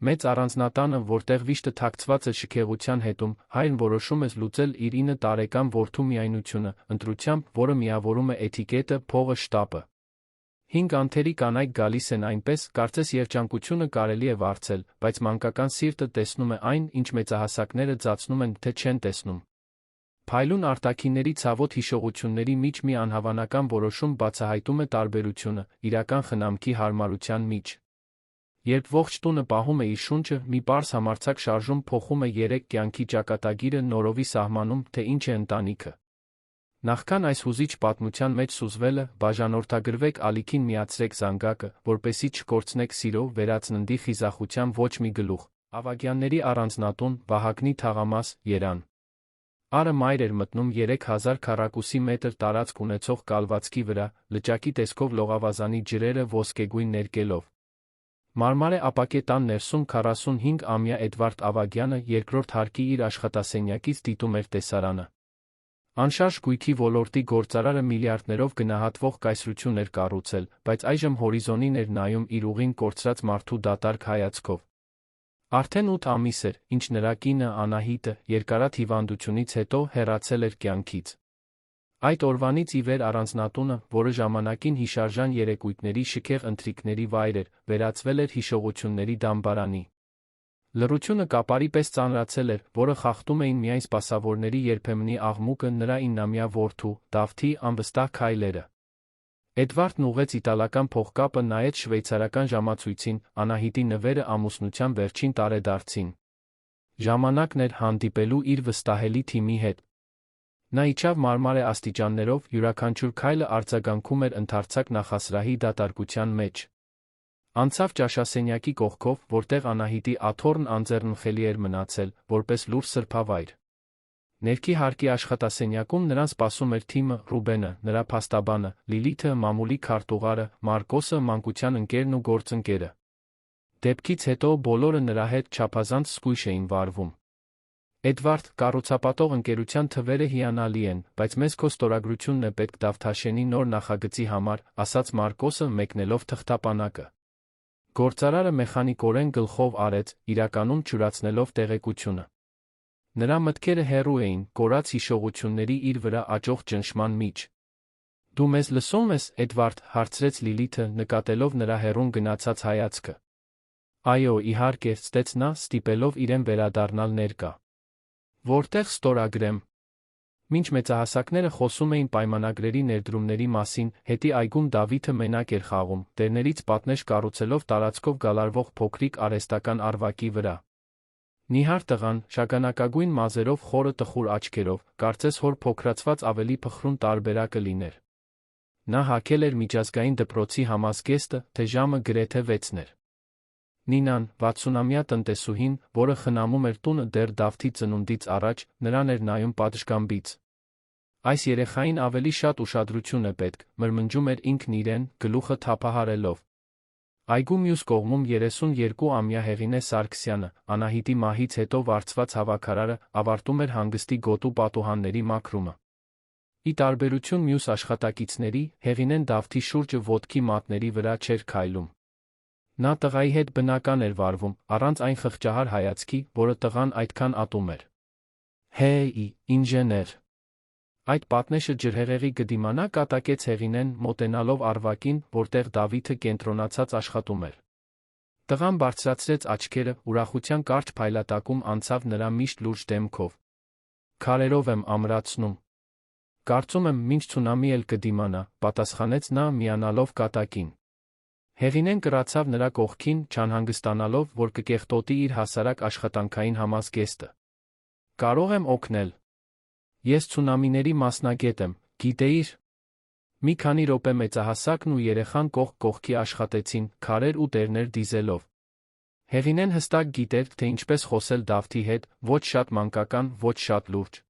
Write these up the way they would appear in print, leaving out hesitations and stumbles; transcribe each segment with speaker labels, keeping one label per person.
Speaker 1: Մեծ առանձնատանը, որտեղ վիշտը թաքցված է շքեղության հետում, հայրն որոշում է լուծել իր 9 տարեկան որդու միայնությունը, ընտրությամբ, որը միավորում է էթիկետը, փողը, շտապը։ 5 անթերի կանայք գալիս են այնպես, կարծես երջանկությունը կարելի է վարձել, բայց մանկական սիրտը տեսնում է այն, ինչ մեծահասակները ձացնում են, թե չեն տեսնում։ Փայլուն արտաքինների ցավոտ հիշողությունների մեջ մի անհավանական որոշում բացահայտում է տարբերությունը, իրական խնամքի հարմարության մեջ։ Երբ ողջ տունը պահում է իր շունչը, մի պարզ համարձակ շարժում փոխում է 3 կյանքի ճակատագիրը, նորովի սահմանում, թե ինչ է ընտանիքը։ Նախքան այս հուզիչ պատմության մեջ սուզվելը, բաժանորդագրվեք ալիքին միացրեք զանգակը, որպեսզի չկորցնեք սիրո, վերածննդի խիզախության ոչ մի գլուխ։ Ավագյանների առանձնատուն, Վահագնի թաղամաս, Երան։ Արը մայր էր մտնում 3000 քառակուսի մետր տարածք ունեցող կալվածքի վրա, լճակի տեսքով լողավազանի ջրերը ոսկեգույն ներկելով։ Մարմարե ապակե տան ներսում 45-ամյա Էդվարդ Ավագյանը երկրորդ հարկի իր աշխատասենյակից դիտում էր տեսարանը։ Անշարժ գույքի ոլորտի գործարարը միլիարդներով գնահատվող կայսրություն էր կառուցել, բայց այժմ հորիզոնին էր նայում իր ուղին կորցրած մարդու դատարկ հայացքով։ Արդեն 8 ամիս էր, ինչ նրա կինը Անահիտը երկարատ հիվանդությունից հետո հեռացել էր կյանքից։ Այդ օրվանից ի վեր առանձնատունը, որը ժամանակին հիշարժան երեկույթների շքեղ ընթրիքների վայր էր, վերածվել էր հիշողությունների դամբարանի։ Լռությունը կապարի պես ծանրացել էր, որը խախտում էին միայն սպասավորների երբեմնի աղմուկը, նրա 9-ամյա որդու, Դավթի, անվստահ քայլերը։ Էդվարդն ուղղեց իտալական փողկապը, նայեց շվեյցարական ժամացույցին, Անահիտի նվերը ամուսնության վերջին տարեդարձին։ Ժամանակն էր հանդիպելու իր վստահելի թիմի հետ։ Նա իջավ մարմարե աստիճաններով, յուրաքանչյուր քայլը արձագանքում էր ընդարձակ նախասրահի դատարկության մեջ։ Անցավ ճաշասենյակի կողքով, որտեղ Անահիտի աթոռն անձեռնմխելի էր մնացել, որպես լուռ սրբավայր։ Ներքի հարկի աշխատասենյակում նրան սպասում էր թիմը, Ռուբենը, նրա փաստաբանը, Լիլիթը, մամուլի քարտուղարը, Մարկոսը, մանկության ընկերն ու գործընկերը։ Դեպքից հետո բոլորը նրա հետ չափազանց զգույշ էին վարվում։ Էդվարդ, կառուցապատող ընկերության թվերը հիանալի են, բայց մեզ քո ստորագրությունն է պետք Դավթաշենի նոր նախագծի համար, ասաց Մարկոսը, մեկնելով թղթապանակը։ Գործարարը մեխանիկորեն գլխով արեց, իրականում չյուրացնելով տեղեկությունը։ Նրա մտքերը հեռու էին, կորած հիշողությունների իր վրա աճող ճնշման մեջ։ Դու մեզ լսում ես, Էդվարդ, հարցրեց Լիլիթը, նկատելով նրա հեռուն գնացած հայացքը։ Այո, իհարկե, ստեց նա, ստիպելով իրեն վերադառնալ ներկա։ Որտեղ ստորագրեմ։ Մինչ մեծահասակները խոսում էին պայմանագրերի ներդրումների մասին, հետի այգում Դավիթը մենակ էր խաղում, տերներից պատնեշ կառուցելով տարածքով գալարվող փոքրիկ արհեստական արվակի վրա։ Նիհար տղան, շագանակագույն մազերով, խորը տխուր աչքերով, կարծես հոր փոքրացված ավելի փխրուն տարբերակը լիներ։ Նա հագել էր միջազգային դպրոցի համազգեստը, թե ժամը գրեթե 6-ն էր։ Նինան, 60-ամյա տնտեսուհին, որը խնամում էր տունը դեռ Դավթի ծնունդից առաջ, նրան էր նայում պատշգամբից։ Այս երեխային ավելի շատ ուշադրություն է պետք, մրմնջում էր ինքն իրեն, գլուխը թափահարելով։ Այգու մյուս կողմում 32-ամյա Հեղինե Սարգսյանը, Անահիտի մահից հետո վարձված հավաքարարը, ավարտում էր հանգստի գոտու պատուհանների մաքրումը։ Ի տարբերություն մյուս աշխատակիցների, Հեղինեն Դավթի շուրջը ոտքի մատների վրա չէր քայլում։ Նա տղայի հետ բնական էր վարվում, առանց այն խղճահար հայացքի, որը տղան այդքան ատում էր։ Հեյ, ինժեներ։ Այդ պատնեշը ջրհեղեղի կդիմանա, կատակեց Հեղինեն, մոտենալով արվակին, որտեղ Դավիթը կենտրոնացած աշխատում էր։ Տղան բարձրացրեց աչքերը, ուրախության կարճ փայլատակում անցավ նրա միշտ լուրջ դեմքով։ Քարերով եմ ամրացնում։ Կարծում եմ, մինչ ցունամի էլ կդիմանա, պատասխանեց նա, միանալով կատակին։ Հեղինեն կռացավ նրա կողքին, չանհանգստանալով, որ կկեղտոտի իր հասարակ աշխատանքային համազգեստը։ Կարող եմ օգնել։ Ես ցունամիների մասնագետ եմ, գիտեիր։ Մի քանի րոպե մեծահասակն ու երեխան կողք կողքի աշխատեցին, քարեր ու տերներ դիզելով։ Հեղինեն հստակ գիտեր, թե ինչպես խոսել Դավթի հետ, ոչ շատ մանկական, ոչ շատ լուրջ։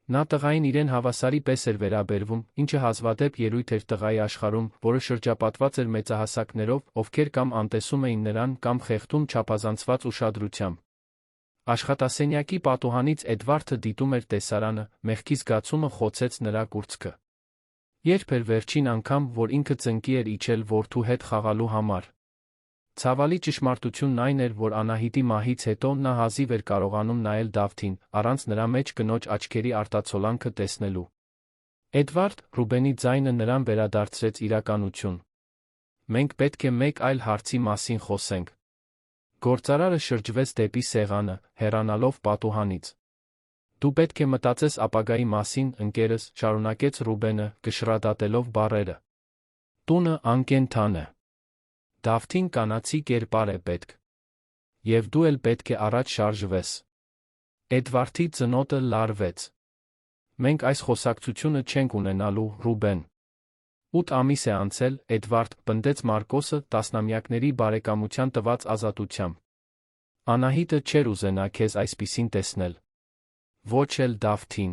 Speaker 1: Նա տղային իրեն հավասարի պես էր վերաբերվում, ինչը հազվադեպ ելույթ էր տղայի աշխարհում, որը շրջապատված էր մեծահասակներով, ովքեր կամ անտեսում էին նրան, կամ խեղդում չափազանցված ուշադրությամբ։ Աշխատասենյակի պատուհանից Էդվարդը դիտում էր տեսարանը, մեղքի զգացումը խոցեց նրա կուրծքը։ Երբ էր վերջին անգամ, որ ինքը ծնկի էր իջել որդու հետ խաղալու համար։ Ցավալի ճշմարտությունն այն էր, որ Անահիտի մահից հետո նա հազիվ էր կարողանում նայել Դավթին, առանց նրա մեջ կնոջ աչքերի արտացոլանքը տեսնելու։ Էդվարդ, Ռուբենի ձայնը նրան վերադարձրեց իրականություն։ Մենք պետք է մեկ այլ հարցի մասին խոսենք։ Գործարարը շրջվեց դեպի սեղանը, հեռանալով պատուհանից։ Դու պետք է մտածես ապագայի մասին, ընկերս, շարունակեց Ռուբենը, կշռադատելով բառերը։ Տունը անկենդան է։ Դավթին կանացի կերպար է պետք։ Եվ դու էլ պետք է առաջ շարժվես։ Էդվարդի ծնոտը լարվեց։ Մենք այս խոսակցությունը չենք ունենալու, Ռուբեն։ 8 ամիս է անցել, Էդվարդ, պնդեց Մարկոսը տասնամյակների բարեկամության տված ազատությամբ։ Անահիտը չէր ուզենա քեզ այսպիսին տեսնել։ Ոչ էլ Դավթին։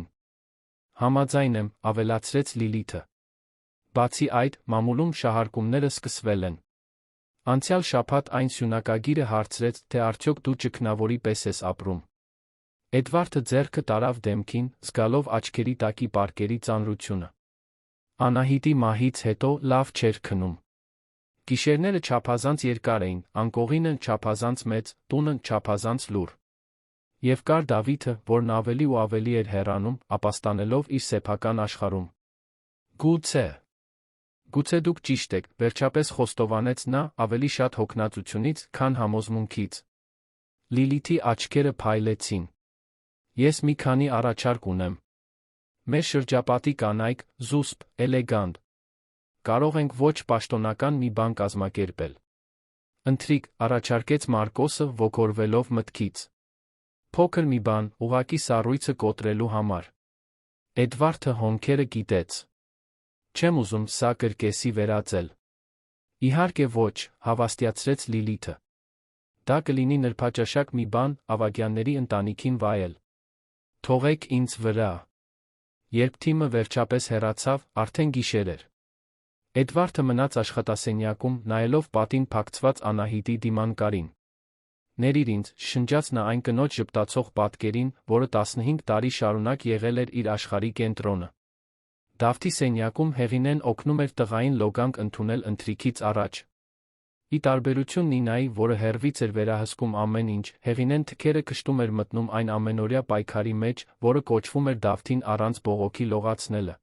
Speaker 1: Համաձայն եմ, ավելացրեց Լիլիթը։ Բացի այդ, մամուլում շահարկումները սկսվել են։ Անցյալ շաբաթ այն սյունակագիրը հարցրեց, թե արդյոք դու ճգնավորի պես ես ապրում։ Էդվարդը ձեռքը տարավ դեմքին, զգալով աչքերի տակի պարկերի ծանրությունը։ Անահիտի մահից հետո լավ չէր քնում։ Գիշերները չափազանց երկար էին, անկողինը չափազանց մեծ, տունը չափազանց լուռ։ Եվ կար Դավիթը, որն ավելի ու ավելի էր հեռանում, ապաստանելով իր սեփական աշխարհում։ Գուցե դուք ճիշտ եք, վերջապես խոստովանեց նա, ավելի շատ հոգնածությունից, քան համոզմունքից։ Լիլիթի աչքերը փայլեցին։ Ես մի քանի առաջարկ ունեմ։ Մեր շրջապատի կանայք, զուսպ, էլեգանտ։ Կարող ենք ոչ պաշտոնական մի բան կազմակերպել։ Ընթրիք, առաջարկեց Մարկոսը, ոգորվելով մտքից։ Փոքր մի բան, ուղղակի սառույցը կոտրելու համար։ Էդվարդը հոնքերը կիտեց։ Չեմ ուզում սա կրկեսի վերածել։ Իհարկե ոչ, հավաստիացրեց Լիլիթը։ Դա կլինի նրբաճաշակ մի բան, ավագյանների ընտանիքին վայել։ Թողեք ինձ վրա։ Երբ թիմը վերջապես հեռացավ, արդեն գիշեր էր։ Էդվարդը մնաց աշխատասենյակում, նայելով պատին փակցված Անահիտի դիմանկարին։ Ներիր ինձ, շնջաց նա այն կնոջ ժպտացող պատկերին, որը 15 տարի շարունակ եղել էր իր աշխարհի կենտրոնը։ Դավթի սենյակում Հեղինեն օգնում էր տղային լոգանք ընդունել ընթրիքից առաջ։ Ի տարբերություն Նինայի, որը հեռվից էր վերահսկում ամեն ինչ, Հեղինեն թքերը քշտում էր մտնում այն ամենօրյա պայքարի մեջ, որը կոչվում էր Դավթին առանց բողոքի լողացնելը։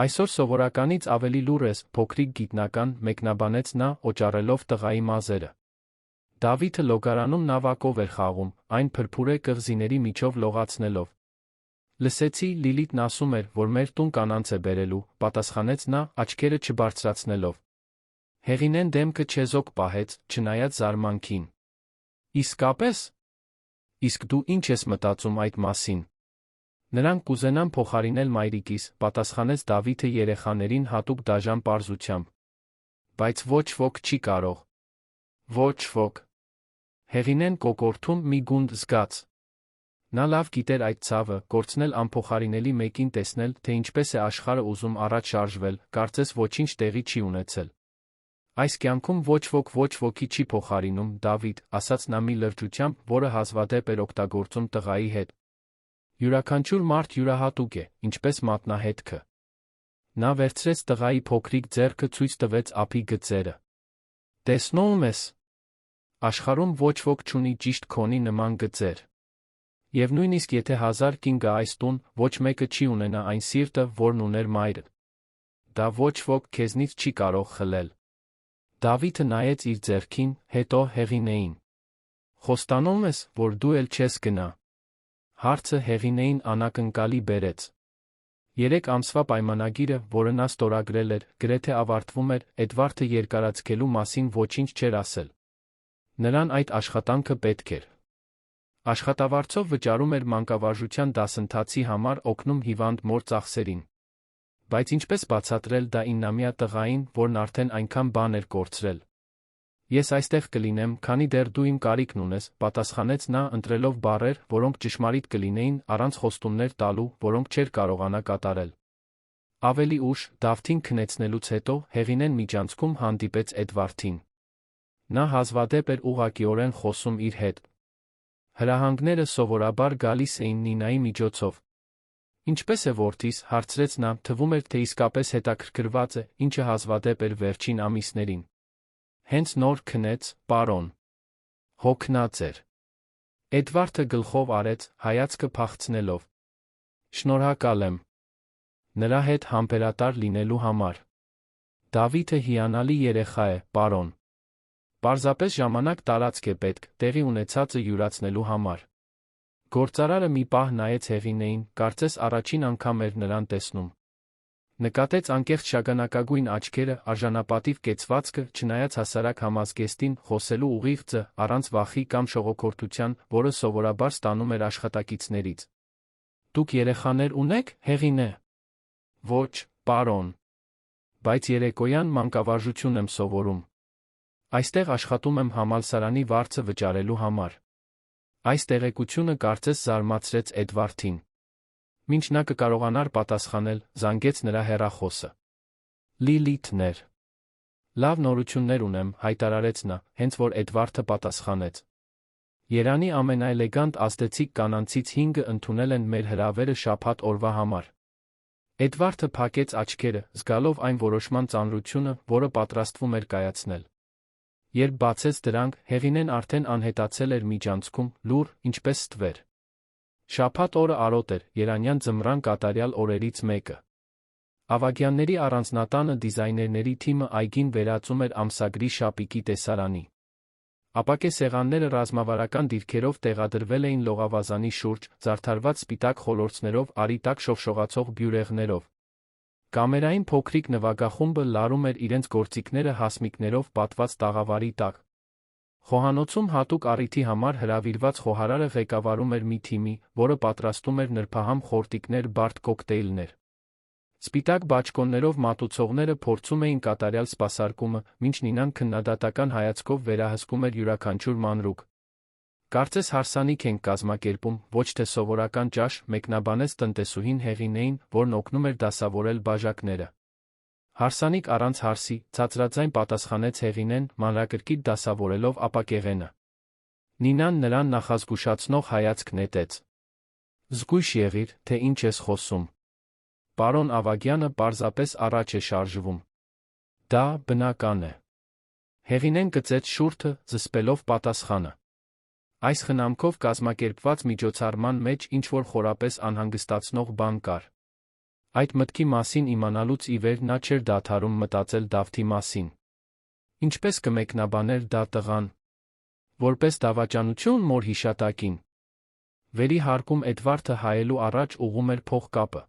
Speaker 1: Այսօր սովորականից ավելի լուռ ես, փոքրիկ գիտնական, մեկնաբանեց նա, օճառելով տղայի մազերը։ Դավիթը լոգարանում նավակով էր խաղում, այն փրփուրե կղզիների միջով լողացնելով։ Լսեցի, Լիլիթն ասում էր, որ մեր տուն կանանց է բերելու, պատասխանեց նա, աչքերը չբարձրացնելով։ Հեղինեն դեմքը չեզոք պահեց, չնայած զարմանքին։ Իսկապես։ Իսկ դու ինչ ես մտածում այդ մասին։ Նրանք կուզենան փոխարինել մայրիկիս, պատասխանեց Դավիթը երեխաներին հատուկ դաժան պարզությամբ։ Բայց ոչ ոք չի կարող։ Ոչ ոք։ Հեղինեն կոկորդում մի գունդ զգաց։ Նա լավ գիտեր այդ ցավը, կորցնել անփոխարինելի մեկին տեսնել, թե ինչպես է աշխարհը ուզում առաջ շարժվել, կարծես ոչինչ տեղի չի ունեցել։ Այս կյանքում ոչ ոքի չի փոխարինում, Դավիթ, ասաց նա մի լրջությամբ, որը հազվադեպ էր օգտագործում տղայի հետ։ Յուրաքանչյուր մարդ յուրահատուկ է, ինչպես մատնահետքը։ Նա վերցրեց տղայի փոքրիկ ձեռքը, ցույց տվեց ափի գծերը։ Տեսնում ես։ Աշխարհում ոչ ոք չունի ճիշտ քոնի նման գծեր։ Եվ նույնիսկ եթե 1000 կին գա այս տուն, ոչ մեկը չի ունենա այն սիրտը, որն ուներ մայրը։ Դա ոչ ոք քեզնից չի կարող խլել։ Դավիթը նայեց իր ձեռքին, հետո Հեղինեին։ Խոստանում ես, որ դու էլ չես գնա։ Հարցը Հեղինեին անակնկալի բերեց։ 3 ամսվա պայմանագիրը, որը նա ստորագրել էր, գրեթե ավարտվում էր, Էդվարդը երկարացկելու մասին ոչինչ չէր ասել։ Նրան այդ աշխատանքը պետք էր։ Աշխատավարձով վճարում էր մանկավարժության դասընթացի համար, օգնում հիվանդ մոր ծախսերին։ Բայց ինչպես բացատրել դա 9-ամյա տղային, որն արդեն այնքան բան էր կորցրել։ Ես այստեղ կլինեմ, քանի դեռ դու իմ կարիքն ունես, պատասխանեց նա, ընտրելով բառեր, որոնք ճշմարիտ կլինեին, առանց խոստումներ տալու, որոնք չէր կարողանա կատարել։ Ավելի ուշ, Դավթին քնեցնելուց հետո, Հեղինեն միջանցքում հանդիպեց Էդվարդին։ Նա հազվադեպ էր ուղղակիորեն խոսում իր հետ։ Հրահանգները սովորաբար գալիս էին Նինայի միջոցով։ Ինչպես է որդիս, հարցրեց նա, թվում էր, թե իսկապես հետաքրքրված է, ինչը հազվադեպ էր վերջին ամիսներին։ Հենց նոր քնեց, պարոն։ Հոգնած էր։ Էդվարդը գլխով արեց, հայացքը փախցնելով։ Շնորհակալ եմ։ Նրա հետ համբերատար լինելու համար։ Դավիթը հիանալի երեխա է, պարոն։ Պարզապես ժամանակ տարածք է պետք, տեղի ունեցածը յուրացնելու համար։ Գործարարը մի պահ նայեց Հեղինեին, կարծես առաջին անգամ էր նրան տեսնում։ Նկատեց անկեղծ շագանակագույն աչքերը, արժանապատիվ կեցվածքը, չնայած հասարակ համազգեստին, խոսելու ուղիղձը, առանց վախի կամ շողոքորթության, որը սովորաբար ստանում էր աշխատակիցներից։ Դուք երեխաներ ունեք, Հեղինե։ Ոչ, պարոն։ Բայց երեկոյան մանկավարժություն եմ սովորում։ Այստեղ աշխատում եմ համալսարանի վարձը վճարելու համար։ Այս տեղեկությունը կարծես զարմացրեց Էդվարդին։ Մինչ նա կկարողանար պատասխանել, զանգեց նրա հեռախոսը։ Լիլիթն էր։ Լավ նորություններ ունեմ, հայտարարեց նա, հենց որ Էդվարդը պատասխանեց։ Երանի ամենաէլեգանտ ազդեցիկ կանանցից 5-ը ընդունել են մեր հրավերը շաբաթ օրվա համար։ Էդվարդը փակեց աչքերը, զգալով այն որոշման ծանրությունը, որը պատրաստվում էր կայացնել։ Երբ բացեց դրանք, Հեղինեն արդեն անհետացել էր միջանցքում, լուռ, ինչպես ստվեր։ Շաբաթ օրը արոտ էր, երանյան ձմռան կատարյալ օրերից մեկը։ Ավագյանների առանձնատանը դիզայներների թիմը այգին վերածում էր ամսագրի շապիկի տեսարանի։ Ապակե սեղանները ռազմավարական դիրքերով տեղադրվել էին լողավազանի շուրջ, զարդարված սպիտակ խոլորձներով, արի տակ շողշողացող բյուրեղներով։ Կամերային փոքրիկ նվագախումբը լարում էր իրենց գործիքները հասմիկներով պատված տաղավարի տակ։ Խոհանոցում հատուկ առիթի համար հրավիրված խոհարարը ղեկավարում էր մի թիմի, որը պատրաստում էր նրբահամ խորտիկներ բարդ կոկտեյլներ։ Սպիտակ բաճկոններով մատուցողները փորձում էին կատարյալ սպասարկումը, մինչ Նինան քննադատական հայացքով վերահսկում էր յուրաքանչյուր մանրուք։ Կարծես հարսանիք ենք կազմակերպում, ոչ թե սովորական ճաշ, մեկնաբանեց տնտեսուհին Հեղինեին, որն օգնում էր դասավորել բաժակները։ Հարսանիք առանց հարսի, ցածրաձայն պատասխանեց Հեղինեն, մանրակրկիտ դասավորելով ապակեղենը։ Նինան նրան նախազգուշացնող հայացք նետեց։ Զգույշ եղիր, թե ինչ ես խոսում։ Պարոն Ավագյանը պարզապես առաջ է շարժվում։ Դա բնական է։ Հեղինեն գծեց շուրթը, զսպելով պատասխանը։ Այս խնամքով կազմակերպված միջոցառման մեջ ինչ-որ խորապես անհանգստացնող բան կար։ Այդ մտքի մասին իմանալուց ի վեր նա չէր դադարում մտածել Դավթի մասին։ Ինչպես կմեկնաբաներ դա տղան։ Որպես դավաճանություն մոր հիշատակին։ Վերի հարկում Էդվարդը հայելու առաջ ուղղում էր փողկապը։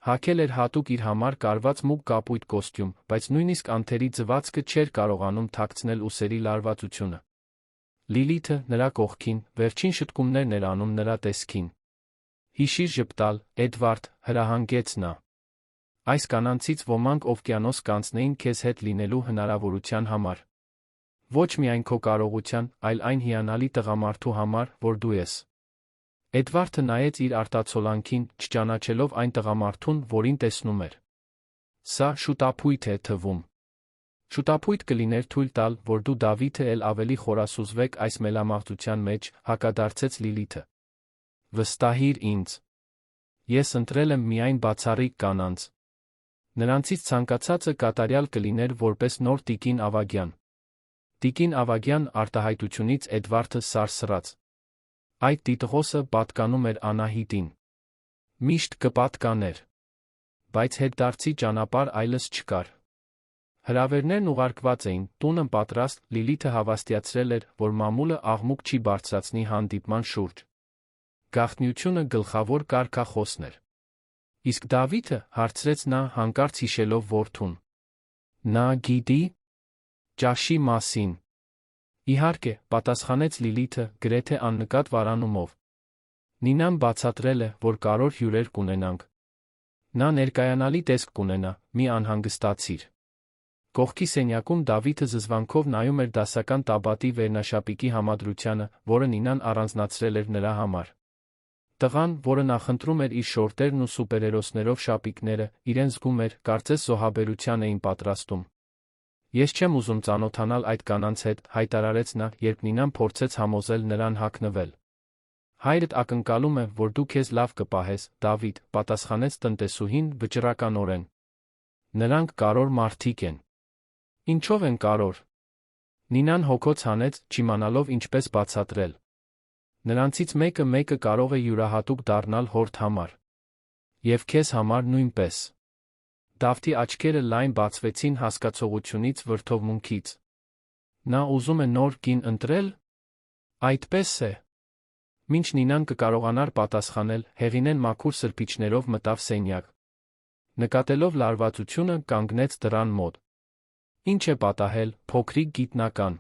Speaker 1: Հագել էր հատուկ իր համար կարված մուգ կապույտ կոստյում, բայց նույնիսկ անթերի ձվածքը չէր կարողանում թաքցնել ուսերի լարվածությունը։ Լիլիթը, նրա կողքին, վերջին շտկումներն էր անում նրա տեսքին։ Հիշիր ժպտալ, Էդվարդ, հրահանգեց նա։ Այս կանանցից ոմանք օվկիանոս կանցնեին քեզ հետ լինելու հնարավորության համար։ Ոչ միայն քո կարողության, այլ այն հիանալի տղամարդու համար, որ դու ես։ Էդվարդը նայեց իր արտացոլանքին, չճանաչելով այն տղամարդուն, որին տեսնում էր։ Սա շուտապույտ է թվում։ Շուտապույտ կլիներ թույլ տալ, որ դու Դավիթը էլ ավելի խորասուզվեք այս մելամաղձության մեջ, հակադարձեց Լիլիթը։ Վստահիր ինձ։ Ես ընտրել եմ միայն բացառիկ կանանց։ Նրանցից ցանկացածը կատարյալ կլիներ որպես նոր Տիկին Ավագյան։ Տիկին Ավագյան արտահայտությունից Էդվարդը սարսռաց։ Այդ տիտղոսը պատկանում էր Անահիտին։ Միշտ կպատկաներ։ Բայց հետդարձի ճանապարհ այլս չկար։ Հրավերներն ուղարկված էին, տունը պատրաստ, Լիլիթը հավաստիացրել էր, որ մամուլը աղմուկ չի բարձրացնի հանդիպման շուրջ։ Գաղտնիությունը գլխավոր կարգախոսն էր։ Իսկ Դավիթը, հարցրեց նա, հանկարծ հիշելով որդուն։ Նա գիտի ճաշի մասին։ Իհարկե, պատասխանեց Լիլիթը, գրեթե աննկատ վարանումով։ Նինան բացատրել է, որ կարոր հյուրեր կունենանք։ Նա ներկայանալի տեսք կունենա, մի անհանգստացիր։ Կողքի սենյակում Դավիթը զզվանքով նայում էր դասական տաբատի վերնաշապիկի համադրությանը, որը Նինան առանձնացրել էր նրա համար։ Տղան, որը նախընտրում էր իր շորտերն ու սուպերհերոսներով շապիկները, իրեն զգում էր, կարծես զոհաբերության էին պատրաստում։ Ես չեմ ուզում ծանոթանալ այդ կանանց հետ, հայտարարեց նա, երբ Նինան փորձեց համոզել նրան հագնվել։ Հայրդ ակնկալում է, որ դու քեզ լավ կպահես, Դավիթ, պատասխանեց տնտեսուհին վճռականորեն։ Նրանք կարոր մարդիկ են։ Ինչով են կարոր։ Նինան հոգոց հանեց, չիմանալով ինչպես բացատրել. Նրանցից մեկը կարող է յուրահատուկ դառնալ հորդ համար։ Եվ քեզ համար նույնպես։ Դավթի աչքերը լայն բացվեցին հասկացողությունից, վրդովմունքից։ Նա ուզում է նոր կին ընտրել։ Այդպես է։ Մինչ Նինան կկարողանար պատասխանել, Հեղինեն մաքուր սրբիչներով մտավ սենյակ։ Նկատելով լարվածությունը, կանգնեց դռան մոտ։ Ինչ է պատահել, փոքրիկ գիտնական։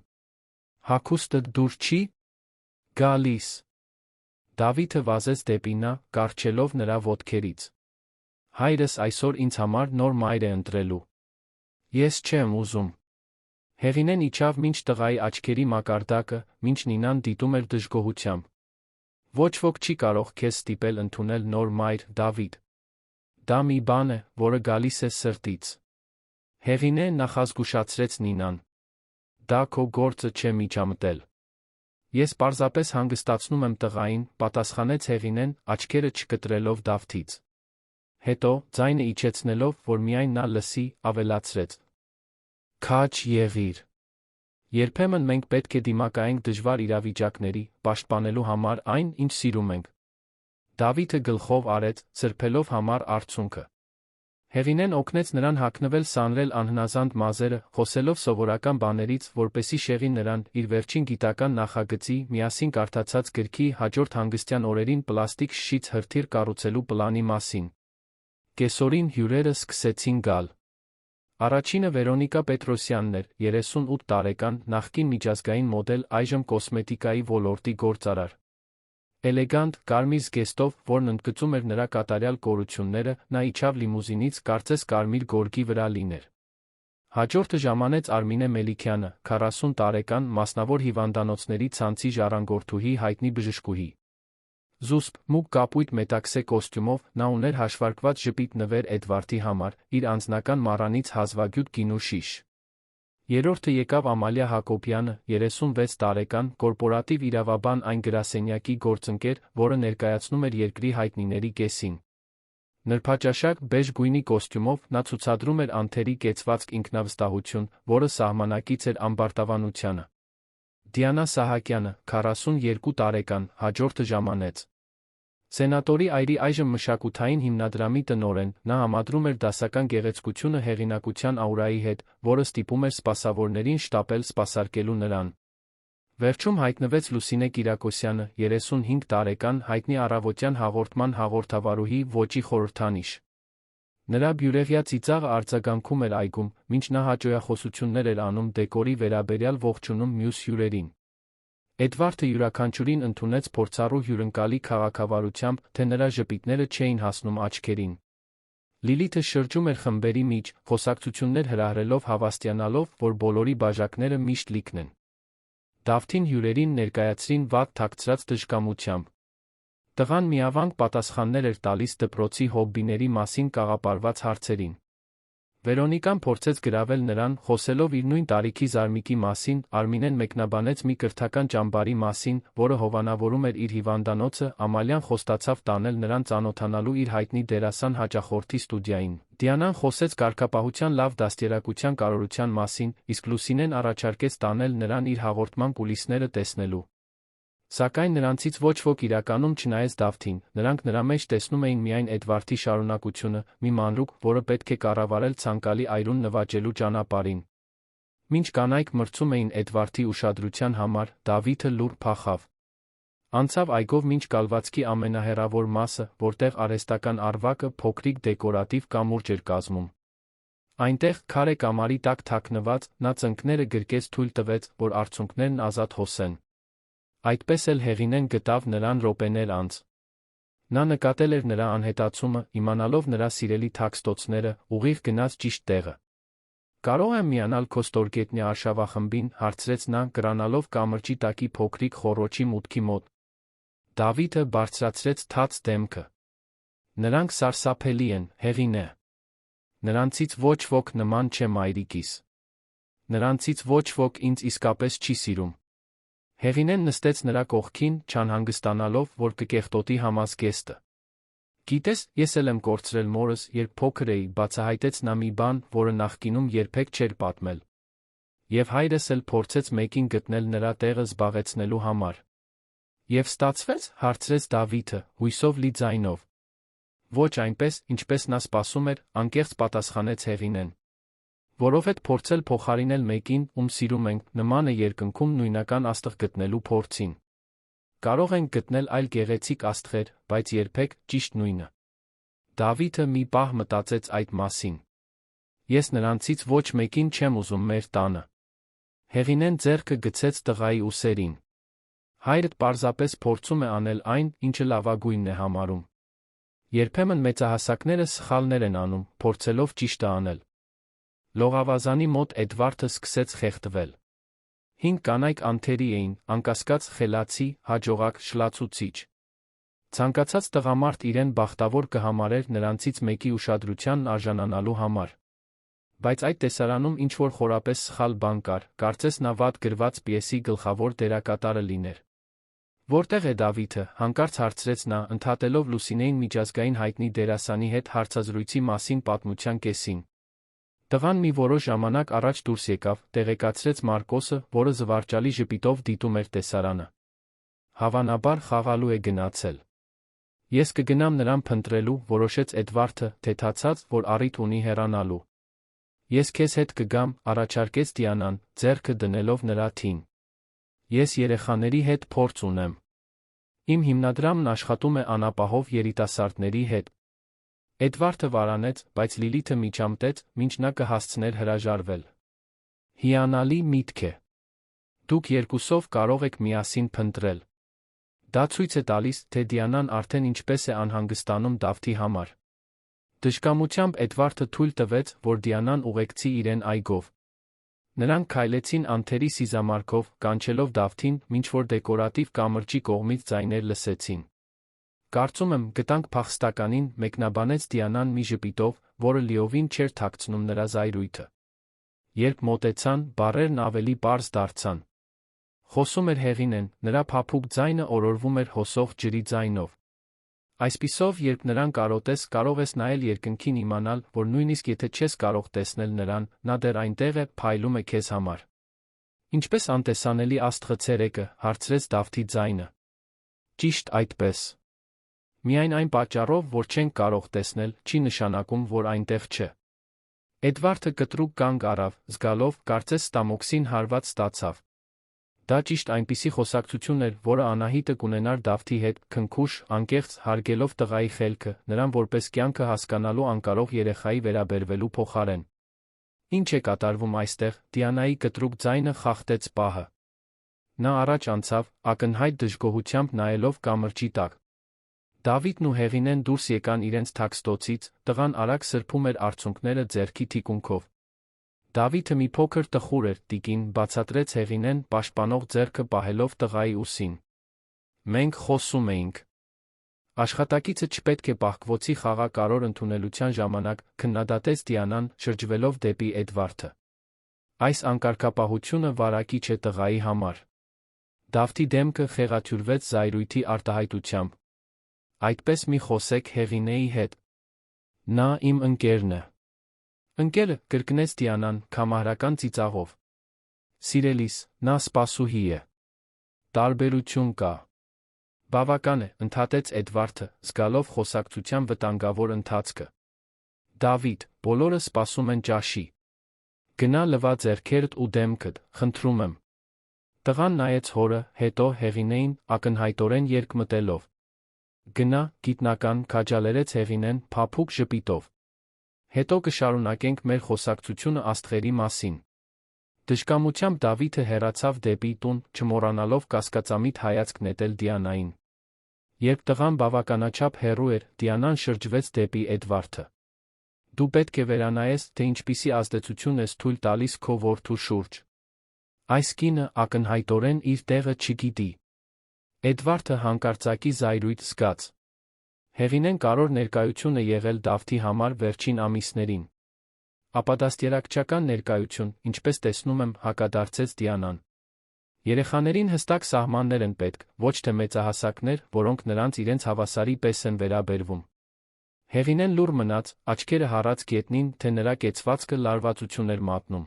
Speaker 1: Հագուստը դուր չի գալիս։ Դավիթը վազեց դեպի նա, կառչելով նրա ոտքերից։ Հայրս այսօր ինձ համար նոր մայր է ընտրելու։ Ես չեմ ուզում։ Հեղինեն իջավ մինչ տղայի աչքերի մակարդակը, մինչ Նինան դիտում էր դժգոհությամբ։ Ոչ ոք չի կարող քեզ ստիպել ընդունել նոր մայր, Դավիթ։ Դա մի բան է, որը գալիս է սրտից։ Հեղինե նախազգուշացրեց Նինան։ Դա քո գործը չէ միջամտել։ Ես պարզապես հանգստացնում եմ տղային, պատասխանեց Հեղինեն, աչքերը չկտրելով Դավթից։ Հետո, ձայնը իջեցնելով, որ միայն նա լսի, ավելացրեց. Քաջ եղիր։ Երբեմն մենք պետք է դիմակայենք դժվար իրավիճակների, պաշտպանելու համար այն, ինչ սիրում ենք։ Դավիթը գլխով արեց, սրբելով համար արցունքը։ Հեղինեն օգնեց նրան հագնվել սանրել անհնազանդ մազերը, խոսելով սովորական բաներից, որպեսզի շեղի նրան, իր վերջին գիտական նախագծի, միասին կարդացած գրքի, հաջորդ հանգստյան օրերին պլաստիկ շշից հրթիռ կառուցելու պլանի մասին։ Կեսօրին հյուրերը սկսեցին գալ։ Առաջինը Վերոնիկա Պետրոսյանն էր, 38 տարեկան, նախկին միջազգային մոդել, այժմ կոսմետիկայի ոլորտի գործարար։ Էլեգանտ, կարմիր զգեստով, որն ընդգծում էր նրա կատարյալ կորությունները, նա իջավ լիմուզինից, կարծես կարմիր գորգի վրա լիներ։ Հաջորդը ժամանեց Արմինե Մելիքյանը, 40 տարեկան, մասնավոր հիվանդանոցների ցանցի ժառանգորդուհի, հայտնի բժշկուհի։ Զուսպ, մուգ կապույտ մետաքսե կոստյումով, նա ուներ հաշվարկված ժպիտ նվեր Էդվարդի համար, իր անձնական մառանից հազվագյուտ գինու շիշ։ Երրորդը եկավ Ամալիա Հակոբյանը, 36 տարեկան, կորպորատիվ իրավաբան, այն գրասենյակի գործընկեր, որը ներկայացնում էր երկրի հայտնիների կեսին։ Նրբաճաշակ, բեժ գույնի կոստյումով, նա ցուցադրում էր անթերի կեցվածք ինքնավստահություն, որը սահմանակից էր ամբարտավանությանը։ Դիանա Սահակյանը, 42 տարեկան, հաջորդը ժամանեց։ Սենատորի այրի այժմ մշակութային հիմնադրամի տնօրեն, նա համադրում էր դասական գեղեցկությունը հեղինակության աուրայի հետ, որը ստիպում էր սպասավորներին շտապել սպասարկելու նրան։ Վերջում հայտնվեց Լուսինե Կիրակոսյանը, 35 տարեկան, հայտնի առավոտյան հաղորդման հաղորդավարուհի, ոճի խորհրդանիշ։ Նրա բյուրեղյա ծիծաղը արձագանքում էր այգում, մինչ նա հաճոյախոսություններ էր անում դեկորի վերաբերյալ ողջունում մյուս հյուրերին։ Էդվարդը յուրաքանչյուրին ընդունեց փորձառու հյուրընկալի քաղաքավարությամբ, թե նրա ժպիտները չէին հասնում աչքերին։ Լիլիթը շրջում էր խմբերի միջ, խոսակցություններ հրահրելով հավաստիանալով, որ բոլորի բաժակները միշտ լիքն են։ Դավթին հյուրերին ներկայացրին վատ թաքցրած դժկամությամբ։ Տղան միավանք պատասխաններ էր տալիս դպրոցի հոբբիների մասին կաղապարված հարցերին։ Վերոնիկան փորձեց գրավել նրան, խոսելով իր նույն տարիքի զարմիկի մասին, Արմինեն մեկնաբանեց մի կրթական ճամբարի մասին, որը հովանավորում էր իր հիվանդանոցը, Ամալյան խոստացավ տանել նրան ծանոթանալու իր հայտնի դերասան հաճախորդի ստուդիային։ Դիանան խոսեց կարգապահության լավ դաստիարակության կարողության մասին, իսկ Լուսինեն առաջարկեց տանել նրան իր հաղորդման կուլիսները տեսնելու։ Սակայն նրանցից ոչ ոք իրականում չնայեց Դավթին, նրանք նրա մեջ տեսնում էին միայն Էդվարդի շարունակությունը, մի մանրուք, որը պետք է կառավարել ցանկալի այրուն նվաճելու ճանապարհին։ Մինչ կանայք մրցում էին Էդվարդի ուշադրության համար, Դավիթը լուռ փախավ։ Անցավ այգով մինչ կալվածքի ամենահեռավոր մասը, որտեղ արհեստական առվակը փոքրիկ դեկորատիվ կամուրջ էր կազմում։ Այնտեղ, քարե կամարի տակ թաքնված, նա ծնկները գրկեց թույլ տվեց, որ արցունքներն ազատ հոսեն։ Այդպես էլ Հեղինեն գտավ նրան րոպեներ անց։ Նա նկատել էր նրա անհետացումը, իմանալով նրա սիրելի թաքստոցները, ուղիղ գնաց ճիշտ տեղը։ Կարող եմ միանալ քո ստորգետնյա արշավախմբին, հարցրեց նա, կրանալով կամրջի տակի փոքրիկ խոռոչի մուտքի մոտ։ Դավիթը բարձրացրեց թաց դեմքը։ Նրանք սարսափելի են, Հեղինե։ Նրանցից ոչ ոք նման չէ մայրիկիս։ Նրանցից ոչ ոք ինձ իսկապես չի սիրում։ Հեղինեն նստեց նրա կողքին, չանհանգստանալով, որ կկեղտոտի համազգեստը։ Գիտես, ես էլ եմ կորցրել մորս, երբ փոքր էի, բացահայտեց նա մի բան, որը նախկինում երբեք չէր պատմել։ Եվ հայրս էլ փորձեց մեկին գտնել նրա տեղը զբաղեցնելու համար։ Եվ ստացվեց, հարցրեց Դավիթը, հույսով լի ձայնով։ Ոչ այնպես, ինչպես նա սպասում էր, անկեղծ պատասխանեց Հեղինեն։ Որովհետև փորձել փոխարինել մեկին, ում սիրում ենք, նման է երկնքում նույնական աստղ գտնելու փորձին։ Կարող ենք գտնել այլ գեղեցիկ աստղեր, բայց երբեք ճիշտ նույնը։ Դավիթը մի պահ մտածեց այդ մասին։ Ես նրանցից ոչ մեկին չեմ ուզում մեր տանը։ Հեղինեն ձեռքը գցեց տղայի ուսերին։ Հայրդ պարզապես փորձում է անել այն, ինչը լավագույնն է համարում։ Երբեմն մեծահասակները սխալներ են անում, փորձելով ճիշտը անել։ Լողավազանի մոտ Էդվարդը սկսեց խեղդվել։ 5 կանայք անթերի էին, անկասկած խելացի, հաջողակ, շլացուցիչ։ Ցանկացած տղամարդ իրեն բախտավոր կհամարեր նրանցից մեկի ուշադրությանն արժանանալու համար։ Բայց այդ տեսարանում ինչ-որ խորապես սխալ բան կար, կարծես նա վատ գրված պիեսի գլխավոր դերակատարը լիներ։ Որտե՞ղ է Դավիթը, հանկարծ հարցրեց նա, ընդհատելով Լուսինեին միջազգային հայտնի դերասանի հետ հարցազրույցի մասին պատմության կեսին։ Տղան մի որոշ ժամանակ առաջ դուրս եկավ, տեղեկացրեց Մարկոսը, որը զվարճալի ժպիտով դիտում էր տեսարանը։ Հավանաբար խաղալու է գնացել։ Ես կգնամ նրան փնտրելու, որոշեց Էդվարդը, թեթացած, որ առիթ ունի հեռանալու։ Ես քեզ հետ կգամ, առաջարկեց Դիանան, ձեռքը դնելով նրա թին։ Ես երեխաների հետ փորձ ունեմ։ Իմ հիմնադրամն աշխատում է անապահով երիտասարդների հետ։ Էդվարդը վարանեց, բայց Լիլիթը միջամտեց, մինչ նա կհասցներ հրաժարվել։ Հիանալի միտք է։ Դուք երկուսով կարող եք միասին փնտրել։ Դա ցույց է տալիս, թե Դիանան արդեն ինչպես է անհանգստանում Դավթի համար։ Դժկամությամբ Էդվարդը թույլ տվեց, որ Դիանան ուղեկցի իրեն այգով։ Նրանք քայլեցին անթերի սիզամարգով, կանչելով Դավթին, մինչև որ դեկորատիվ կամրջի կողմից ձայներ լսեցին։ Կարծում եմ, գտանք փախստականին, մեկնաբանեց Դիանան մի ժպիտով, որը լիովին չէր թաքցնում նրա զայրույթը։ Երբ մոտեցան, բառերն ավելի պարզ դարձան։ Խոսում էր Հեղինեն, նրա փափուկ ձայնը օրորվում էր հոսող ջրի ձայնով։ Այսպիսով, երբ նրան կարոտես, կարող ես նայել երկնքին իմանալ, որ նույնիսկ եթե չես կարող տեսնել նրան, նա դեռ այնտեղ է, փայլում է քեզ համար։ Ինչպես անտեսանելի աստղը ցերեկը, հարցրեց Դավթի ձայնը։ Ճիշտ այդպես։ Միայն այն պատճառով, որ չենք կարող տեսնել, չի նշանակում, որ այնտեղ չէ։ Էդվարդը կտրուկ կանգ առավ, զգալով, կարծես ստամոքսին հարված ստացավ։ Դա ճիշտ այնպիսի խոսակցություն էր, որը Անահիտը կունենար Դավթի հետ, քնքուշ, անկեղծ, հարգելով տղայի խելքը, նրան որպես կյանքը հասկանալու անկարող երեխայի վերաբերվելու փոխարեն։ Ինչ է կատարվում այստեղ, Դիանայի կտրուկ ձայնը խախտեց պահը։ Նա առաջ անցավ, ակնհայտ դժգոհությամբ նայելով կամրջի տակ։ Դավիթն ու Հեղինեն դուրս եկան իրենց թաքստոցից, տղան արագ սրբում էր արցունքները ձեռքի թիկունքով։ Դավիթը մի փոքր տխուր էր, տիկին, բացատրեց Հեղինեն, պաշտպանող ձեռքը պահելով տղայի ուսին։ Մենք խոսում էինք։ Աշխատակիցը չպետք է պահկվոցի խաղակարոր ընդունելության ժամանակ, քննադատեց Դիանան, շրջվելով դեպի Էդվարդը։ Այս անկարգապահությունը վարակիչ է տղայի համար։ Դավթի դեմքը խեղաթյուրվեց զայրույթի արտահայտությամբ։ Այդպես մի խոսեք Հեղինեի հետ։ Նա իմ ընկերն է։ Ընկերը, կրկնեց Դիանան, քամահարական ծիծաղով։ Սիրելիս, նա սպասուհի է։ Տարբերություն կա։ Բավական է, ընդհատեց Էդվարդը, զգալով խոսակցության վտանգավոր ընթացքը։ Դավիթ, բոլորը սպասում են ճաշի։ Գնա լվա ձեռքերդ ու դեմքդ, խնդրում եմ։ Տղան նայեց հորը, հետո Հեղինեին, ակնհայտորեն երկմտելով։ Գնա, գիտնական, քաջալերեց Հեղինեն, փափուկ ժպիտով։ Հետո կշարունակենք մեր խոսակցությունը աստղերի մասին։ Դժկամությամբ Դավիթը հեռացավ դեպի տուն, չմոռանալով կասկածամիտ հայացք նետել Դիանային։ Երբ տղան բավականաչափ հեռու էր, Դիանան շրջվեց դեպի Էդվարդը։ Դու պետք է վերանայես, թե ինչպիսի ազդեցություն ես թույլ տալիս քո որդու շուրջ։ Այս կինը ակնհայտորեն իր տեղը չգիտի։ Էդվարդը հանկարծակի զայրույթ զգաց։ Հեղինեն կարոր ներկայություն է եղել Դավթի համար վերջին ամիսներին։ Ապադաստիարակչական ներկայություն, ինչպես տեսնում եմ, հակադարձեց Դիանան։ Երեխաներին հստակ սահմաններ են պետք, ոչ թե մեծահասակներ, որոնք նրանց իրենց հավասարի պես են վերաբերվում։ Հեղինեն լուռ մնաց, աչքերը հառած գետնին, թե նրա կեցվածքը լարվածություն էր մատնում։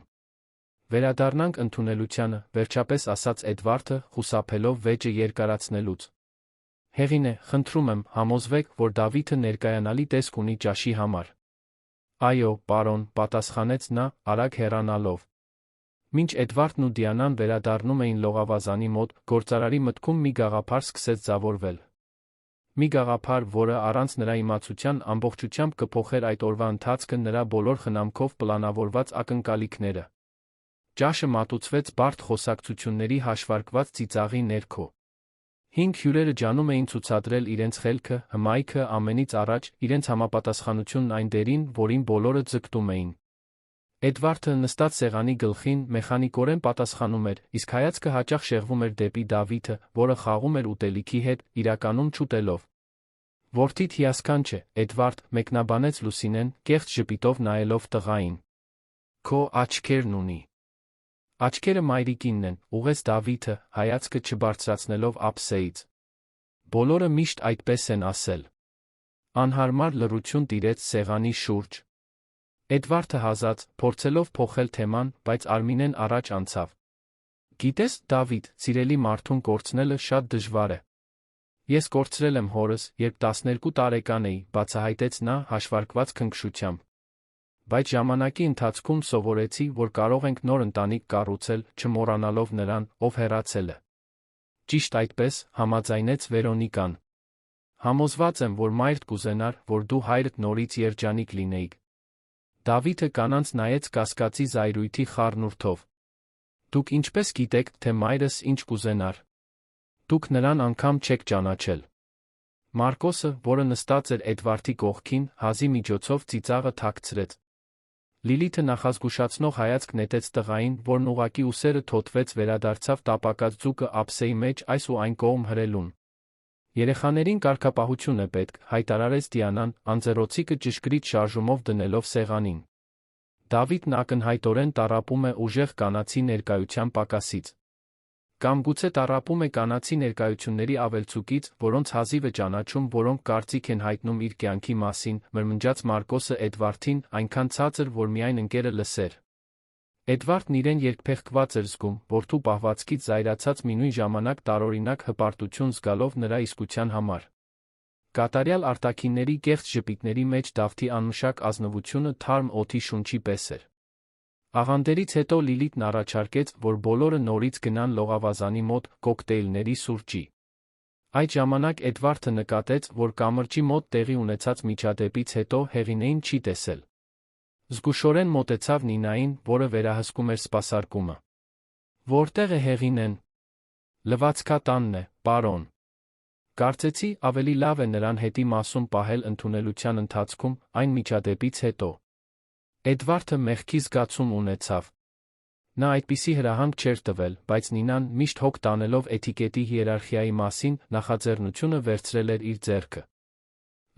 Speaker 1: Վերադառնանք ընդունելությանը, վերջապես ասաց Էդվարդը, խուսափելով վեճը երկարացնելուց։ Հեղինե, խնդրում եմ, համոզվեք, որ Դավիթը ներկայանալի տեսք ունի ճաշի համար։ Այո, պարոն, պատասխանեց նա, արագ հեռանալով։ Մինչ Էդվարդն ու Դիանան վերադառնում էին լողավազանի մոտ, գործարարի մտքում մի գաղափար սկսեց ձևավորվել։ Մի գաղափար, որը առանց նրա իմացության ամբողջությամբ կփոխեր այդ օրվա ընթացքը նրա բոլոր խնամքով պլանավորված ակնկալիքները։ Ճաշը մատուցվեց բարդ խոսակցությունների հաշվարկված ծիծաղի ներքո։ 5 հյուրերը ջանում էին ցուցադրել իրենց խելքը, հմայքը, ամենից առաջ իրենց համապատասխանությունն այն դերին, որին բոլորը ձգտում էին։ Էդվարդը նստած սեղանի գլխին մեխանիկորեն պատասխանում էր, իսկ հայացքը հաճախ շեղվում էր դեպի Դավիթը, որը խաղում էր ուտելիքի հետ, իրականում չուտելով։ Որդիդ հիասքանչ է, Էդվարդ, մեկնաբանեց Լուսինեն, կեղծ ժպիտով նայելով տղային։ Քո աչքերն ունի։ Աչքերը մայրիկինն են, ուղղեց Դավիթը, հայացքը չբարձրացնելով ափսեից։ Բոլորը միշտ այդպես են ասել։ Անհարմար լռություն տիրեց սեղանի շուրջ։ Էդվարդը հազաց, փորձելով փոխել թեման, բայց Արմինեն առաջ անցավ։ Գիտես, Դավիթ, սիրելի մարդուն կորցնելը շատ դժվար է։ Ես կորցրել եմ հորս, երբ 12 տարեկան էի, բացահայտեց նա հաշվարկված քնքշությամբ։ Բայց ժամանակի ընթացքում սովորեցի, որ կարող ենք նոր ընտանիք կառուցել, չմոռանալով նրան, ով հեռացել է։ Ճիշտ այդպես, համաձայնեց Վերոնիկան։ Համոզված եմ, որ մայրդ կուզենար, որ դու հայրդ նորից երջանիկ լինեիք։ Դավիթը կանանց նայեց կասկածի զայրույթի խառնուրդով։ Դուք ինչպես գիտեք, թե մայրս ինչ կուզենար։ Դուք նրան անգամ չեք ճանաչել։ Մարկոսը, որը նստած էր Էդվարդի կողքին, հազի միջոցով ծիծաղը թաքցրեց։ Լիլիթը նախազգուշացնող հայացք նետեց տղային, որն ուղղակի ուսերը թոթվեց վերադարձավ տապակած ձուկը ափսեի մեջ այս ու այն կողմ հրելուն։ Երեխաներին կարգապահություն է պետք, հայտարարեց Դիանան, անձեռոցիկը ճշգրիտ շարժումով դնելով սեղանին։ Դավիթն ակնհայտորեն տառապում է ուժեղ կանացի ներկայության պակասից։ Կամ գուցե տառապում է կանացի ներկայությունների ավելցուկից, որոնց հազիվ է ճանաչում, որոնք կարծիք են հայտնում իր կյանքի մասին, մրմնջաց Մարկոսը Էդվարդին, այնքան ցածր, որ միայն ընկերը լսեր։ Էդվարդն իրեն երկփեղկված էր զգում, որդու պահվածքից զայրացած մի նույն ժամանակ տարօրինակ հպարտություն զգալով նրա իսկության համար։ Կատարյալ արտաքինների կեղծ ժպիտների մեջ Դավթի անմշակ ազնվությունը թարմ օդի շունչի պես էր։ Աղանդերից հետո Լիլիթն առաջարկեց, որ բոլորը նորից գնան լողավազանի մոտ կոկտեյլների սուրճի։ Այդ ժամանակ Էդվարդը նկատեց, որ կամրջի մոտ տեղի ունեցած միջադեպից հետո Հեղինեին չի տեսել։ Զգուշորեն մոտեցավ Նինային, որը վերահսկում էր սպասարկումը։ Որտեղ է Հեղինեն։ Լվացքատանն է, պարոն։ Կարծեցի, ավելի լավ է նրան հետի մասում պահել ընդունելության ընթացքում, այն միջադեպից հետո։ Էդվարդը մեղքի զգացում ունեցավ։ Նա այդպիսի հրահանգ չէր տվել, բայց Նինան, միշտ հոգ տանելով էթիկետի հիերարխիայի մասին, նախաձեռնությունը վերցրել էր իր ձեռքը։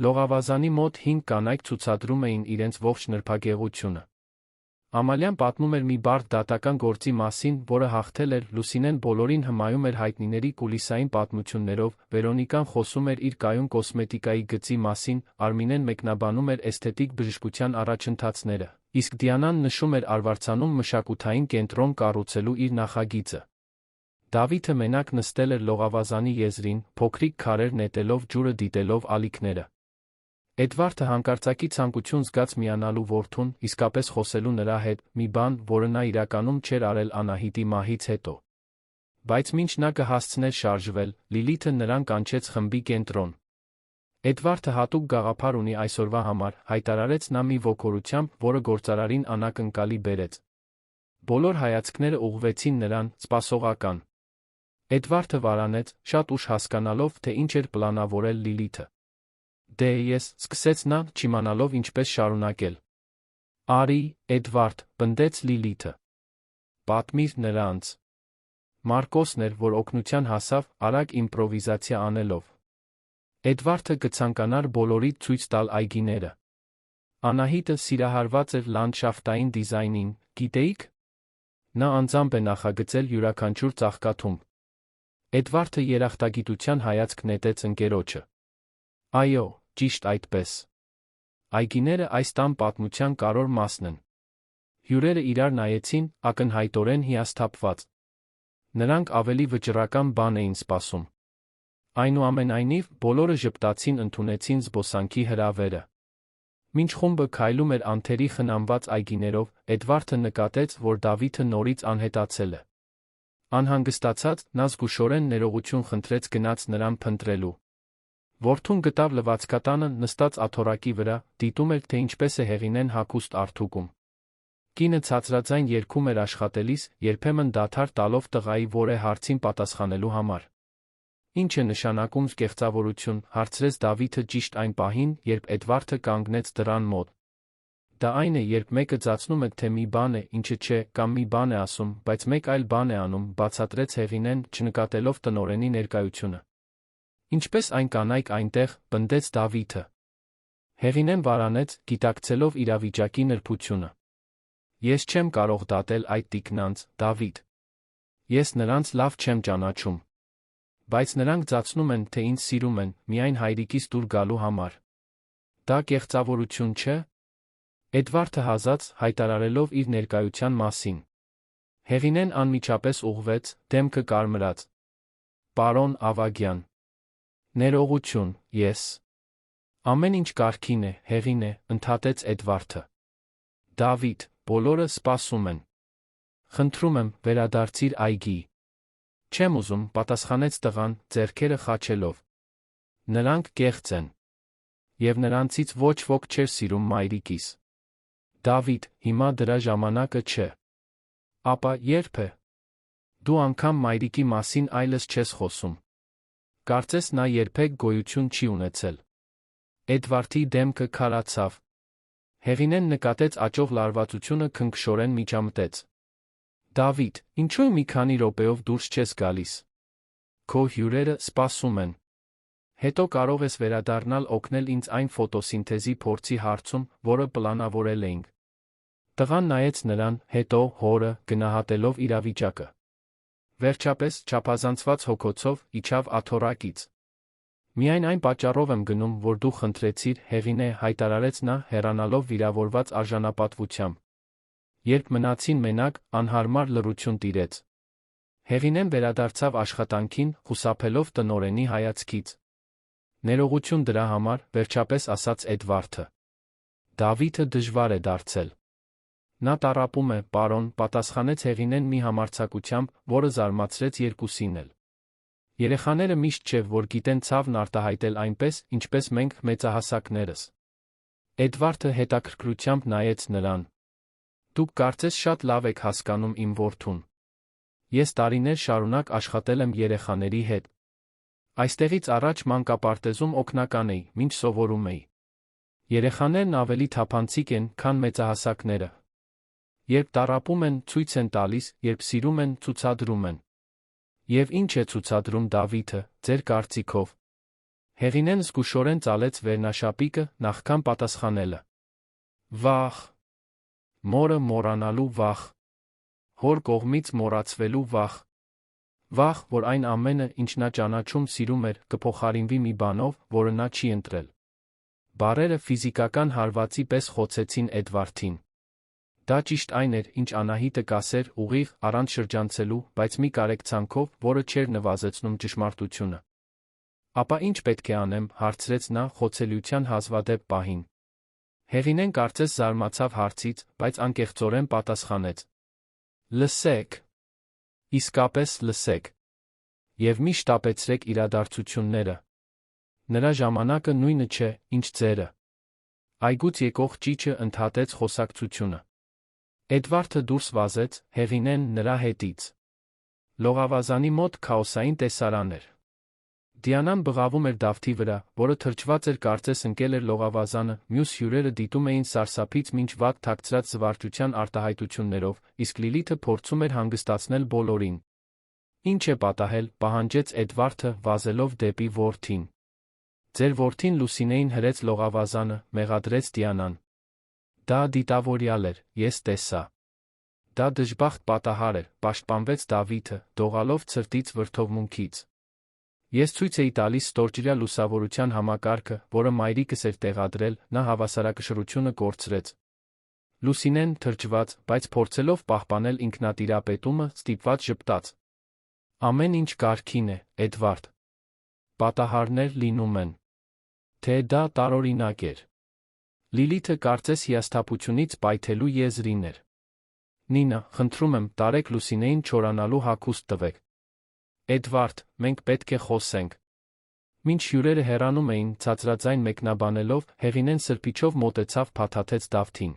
Speaker 1: Լողավազանի մոտ 5 կանայք ցուցադրում էին իրենց ողջ նրբագեղությունը։ Ամալյան պատմում էր մի բարդ դատական գործի մասին, որը հաղթել էր, Լուսինեն բոլորին հմայում էր հայտնիների կուլիսային պատմություններով, Վերոնիկան խոսում էր իր կայուն կոսմետիկայի գծի մասին, Արմինեն մեկնաբանում էր էսթետիկ բժշկության առաջընթացները, իսկ Դիանան նշում էր Արվարձանում մշակութային կենտրոն կառուցելու իր նախագիծը։ Դավիթը մենակ նստել էր լողավազանի եզրին, փոքրիկ քարեր նետելով ջուրը դիտելով ալիքները։ Էդվարդը հանկարծակի ցանկություն զգաց միանալու որդուն, իսկապես խոսելու նրա հետ, մի բան, որը նա իրականում չէր արել Անահիտի մահից հետո։ Բայց մինչ նա կհասցներ շարժվել, Լիլիթը նրան կանչեց խմբի կենտրոն։ Էդվարդը հատուկ գաղափար ունի այսօրվա համար, հայտարարեց նա մի ոգորությամբ, որը գործարարին անակնկալի բերեց։ Բոլոր հայացքները ուղղվեցին նրան, սպասողական։ Էդվարդը վարանեց, շատ ուշ հասկանալով, թե ինչ էր պլանավորել Լիլիթը։ Դե ես, սկսեց նա, չիմանալով ինչպես շարունակել։ Արի, Էդվարդ, պնդեց Լիլիթը։ Պատմիր նրանց։ Մարկոսն էր, որ օգնության հասավ, արագ իմպրովիզացիա անելով։ Էդվարդը կցանկանար բոլորիդ ցույց տալ այգիները։ Անահիտը սիրահարված էր լանդշաֆտային դիզայնին, գիտեիք։ Նա անձամբ է նախագծել յուրաքանչյուր ծաղկաթումբ։ Էդվարդը երախտագիտության հայացք նետեց ընկերոջը։ Այո, ճիշտ այդպես։ Այգիները այս տան պատմության կարևոր մասն են։ Հյուրերը իրար նայեցին, ակնհայտորեն հիասթափված։ Նրանք ավելի վճռական բան էին սպասում։ Այնուամենայնիվ, բոլորը ժպտացին ընդունեցին զբոսանքի հրավերը։ Մինչ խումբը քայլում էր անթերի խնամված այգիներով, Էդվարդը նկատեց, որ Դավիթը նորից անհետացել է։ Անհանգստացած, նա զգուշորեն ներողություն խնդրեց գնաց նրան փնտրելու։ Որդուն գտավ լվացկատանը նստած աթոռակի վրա, դիտում էր, թե ինչպես է Հեղինեն հագուստ արդուկում։ Կինը ցածրաձայն երգում էր աշխատելիս, երբեմն դադար տալով տղայի որե հարցին պատասխանելու համար։ Ինչ է նշանակում կեղծավորություն, հարցրեց Դավիթը ճիշտ այն պահին, երբ Էդվարդը կանգնեց դռան մոտ։ Դա այն է, երբ մեկը ծածնում է, թե մի բան է, ինչը չէ, կամ մի բան է ասում, բայց մեկ այլ բան է անում, բացատրեց Հեղինեն, չնկատելով տնօրենի ներկայությունը։ Ինչպես այն կանայք այնտեղ, պնդեց Դավիթը։ Հեղինեն վարանեց, գիտակցելով իրավիճակի նրբությունը։ Ես չեմ կարող դատել այդ տիկնանց, Դավիթ։ Ես նրանց լավ չեմ ճանաչում։ Բայց նրանք ծածնում են, թե ինձ սիրում են, միայն հայրիկիս դուր գալու համար։ Դա կեղծավորություն չէ։ Էդվարդը հազաց, հայտարարելով իր ներկայության մասին։ Հեղինեն անմիջապես ուղղվեց, դեմքը կարմրած։ Պարոն Ավագյան։ Ներողություն, ես։ Ամեն ինչ կարգին է, Հեղինե, ընդհատեց Էդվարդը։ Դավիթ, բոլորը սպասում են։ Խնդրում եմ, վերադարձիր այգի։ Չեմ ուզում, պատասխանեց տղան, ձեռքերը խաչելով։ Նրանք կեղծ են։ Եվ նրանցից ոչ ոք չէր սիրում մայրիկիս։ Դավիթ, հիմա դրա ժամանակը չէ։ Ապա երբ է։ Դու անգամ մայրիկի մասին այլս չես խոսում։ Կարծես նա երբեք գոյություն չի ունեցել։ Էդվարդի դեմքը քարացավ։ Հեղինեն նկատեց աճող լարվածությունը քնքշորեն միջամտեց։ Դավիթ, ինչու մի քանի րոպեով դուրս չես գալիս։ Քո հյուրերը սպասում են։ Հետո կարող ես վերադառնալ օգնել ինձ այն ֆոտոսինթեզի փորձի հարցում, որը պլանավորել էինք։ Տղան նայեց նրան, հետո հորը, գնահատելով իրավիճակը։ Վերջապես, չափազանցված հոգոցով, իջավ աթոռակից։ Միայն այն պատճառով եմ գնում, որ դու խնդրեցիր, Հեղինե, հայտարարեց նա, հեռանալով վիրավորված արժանապատվությամբ։ Երբ մնացին մենակ, անհարմար լռություն տիրեց։ Հեղինեն վերադարձավ աշխատանքին, խուսափելով տնօրենի հայացքից։ Ներողություն դրա համար, վերջապես ասաց Էդվարդը։ Դավիթը դժվար է դարձել։ Նա տառապում է, պարոն, պատասխանեց Հեղինեն մի համարձակությամբ, որը զարմացրեց երկուսին էլ։ Երեխաները միշտ չէ, որ գիտեն ցավն արտահայտել այնպես, ինչպես մենք մեծահասակներս։ Էդվարդը հետաքրքրությամբ նայեց նրան։ Դուք կարծես շատ լավ եք հասկանում իմ որդուն։ Ես տարիներ շարունակ աշխատել եմ երեխաների հետ։ Այստեղից առաջ մանկապարտեզում օգնական էի, մինչ սովորում էի։ Երեխաներն ավելի թափանցիկ են, քան մեծահասակները։ Երբ տառապում են, ցույց են տալիս, երբ սիրում են, ցուցադրում են։ Եվ ինչ է ցուցադրում Դավիթը, ձեր կարծիքով։ Հեղինեն զգուշորեն ծալեց վերնաշապիկը, նախքան պատասխանելը։ Վախ։ Մորը մոռանալու վախ։ Հոր կողմից մոռացվելու վախ։ Վախ, որ այն ամենը, ինչ նա ճանաչում սիրում էր, կփոխարինվի մի բանով, որը նա չի ընտրել։ Բառերը ֆիզիկական հարվածի պես խոցեցին Էդվարդին։ Դա ճիշտ այն էր, ինչ Անահիտը կասեր, ուղիղ, առանց շրջանցելու, բայց մի կարեկցանքով, որը չէր նվազեցնում ճշմարտությունը։ Ապա ինչ պետք է անեմ, հարցրեց նա խոցելիության հազվադեպ պահին։ Հեղինեն կարծես զարմացավ հարցից, բայց անկեղծորեն պատասխանեց. Լսեք։ Իսկապես լսեք։ Եվ մի շտապեցրեք իրադարձությունները։ Նրա ժամանակը նույնը չէ, ինչ ձերը։ Այգուց եկող ճիճը ընդհատեց խոսակցությունը։ Էդվարդը դուրս վազեց, Հեղինեն նրա հետից։ Լողավազանի մոտ քաոսային տեսարան էր։ Դիանան բղավում էր Դավթի վրա, որը թրջված էր կարծես ընկել էր լողավազանը, մյուս հյուրերը դիտում էին սարսափից մինչ վատ թաքցրած զվարճության արտահայտություններով, իսկ Լիլիթը փորձում էր հանգստացնել բոլորին։ Ինչ է պատահել, պահանջեց Էդվարդը, վազելով դեպի որդին։ Ձեր որդին Լուսինեին հրեց լողավազանը, մեղադրեց Դիանան։ Դա դիտավորյալ էր, ես տեսա։ Դա դժբախտ պատահար էր, պաշտպանվեց Դավիթը, դողալով ցրտից վրդովմունքից։ Ես ցույց էի տալիս ստորջրյա լուսավորության համակարգը, որը մայրիկս էր տեղադրել, նա հավասարակշռությունը կորցրեց։ Լուսինեն թրջված, բայց փորձելով պահպանել ինքնատիրապետումը, ստիպված ժպտաց. Ամեն ինչ կարգին է, Էդվարդ։ Պատահարներ լինում են։ Թե դա տարօրինակ էր։ Լիլիթը կարծես հիասթափությունից պայթելու եզրին էր։ Նինա, խնդրում եմ, տարեք Լուսինեին չորանալու հագուստ տվեք։ Էդվարդ, մենք պետք է խոսենք։ Մինչ հյուրերը հեռանում էին, ցածրաձայն մեկնաբանելով, Հեղինեն սրբիչով մոտեցավ փաթաթեց Դավթին.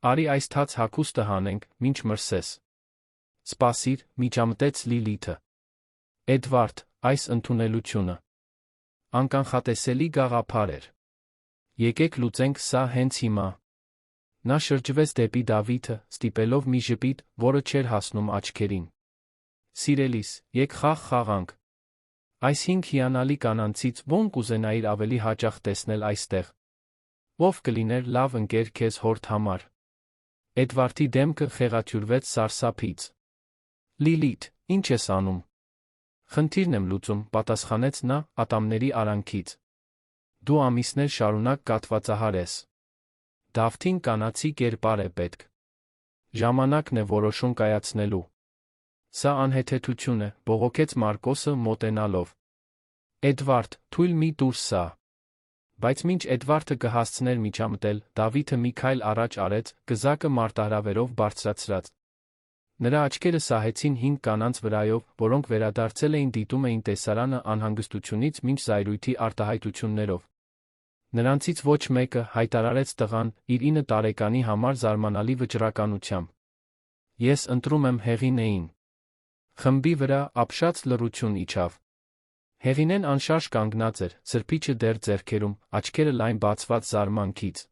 Speaker 1: Արի այս թաց հագուստը հանենք, մինչ մրսես։ Սպասիր, միջամտեց Լիլիթը։ Էդվարդ, այս ընդունելությունը անկանխատեսելի գաղափար էր։ Եկեք լուծենք սա հենց հիմա։ Նա շրջվեց դեպի Դավիթը, ստիպելով մի ժպիտ, որը չէր հասնում աչքերին։ Սիրելիս, եկ խաղ խաղանք։ Այս 5 հիանալի կանանցից ո՞ն կուզենայիր ավելի հաճախ տեսնել այստեղ։ Ով կլիներ լավ ընկեր քեզ հորդ համար։ Էդվարդի դեմքը խեղաթյուրվեց սարսափից։ Լիլիթ, ինչ ես անում։ Խնդիրն եմ լուծում, պատասխանեց նա, ատամների արանքից։ Դու ամիսներ շարունակ կատվածահար ես։ Դավթին կանացի կերպար է պետք։ Ժամանակն է որոշում կայացնելու։ Սա անհեթեթություն է, բողոքեց Մարկոսը մոտենալով։ Էդվարդ, թույլ մի տուր սա։ Բայց մինչ Էդվարդը կհասցներ միջամտել, Դավիթը մի քայլ առաջ արեց, գզակը մարտահրավերով բարձրացրած։ Նրա աչքերը սահեցին 5 կանանց վրայով, որոնք վերադարձել էին դիտում էին տեսարանը անհանգստությունից մինչ զայրույթի արտահայտություններով։ Նրանցից ոչ մեկը, հայտարարեց տղան, իր 9 տարեկանի համար զարմանալի վճռականությամբ։ Ես ընտրում եմ Հեղինեին։ Խմբի վրա ապշած լռություն իջավ։ Հեղինեն անշարժ կանգնած էր, սրբիչը դեռ ձեռքերում, աչքերը լայն բացված զարմանքից։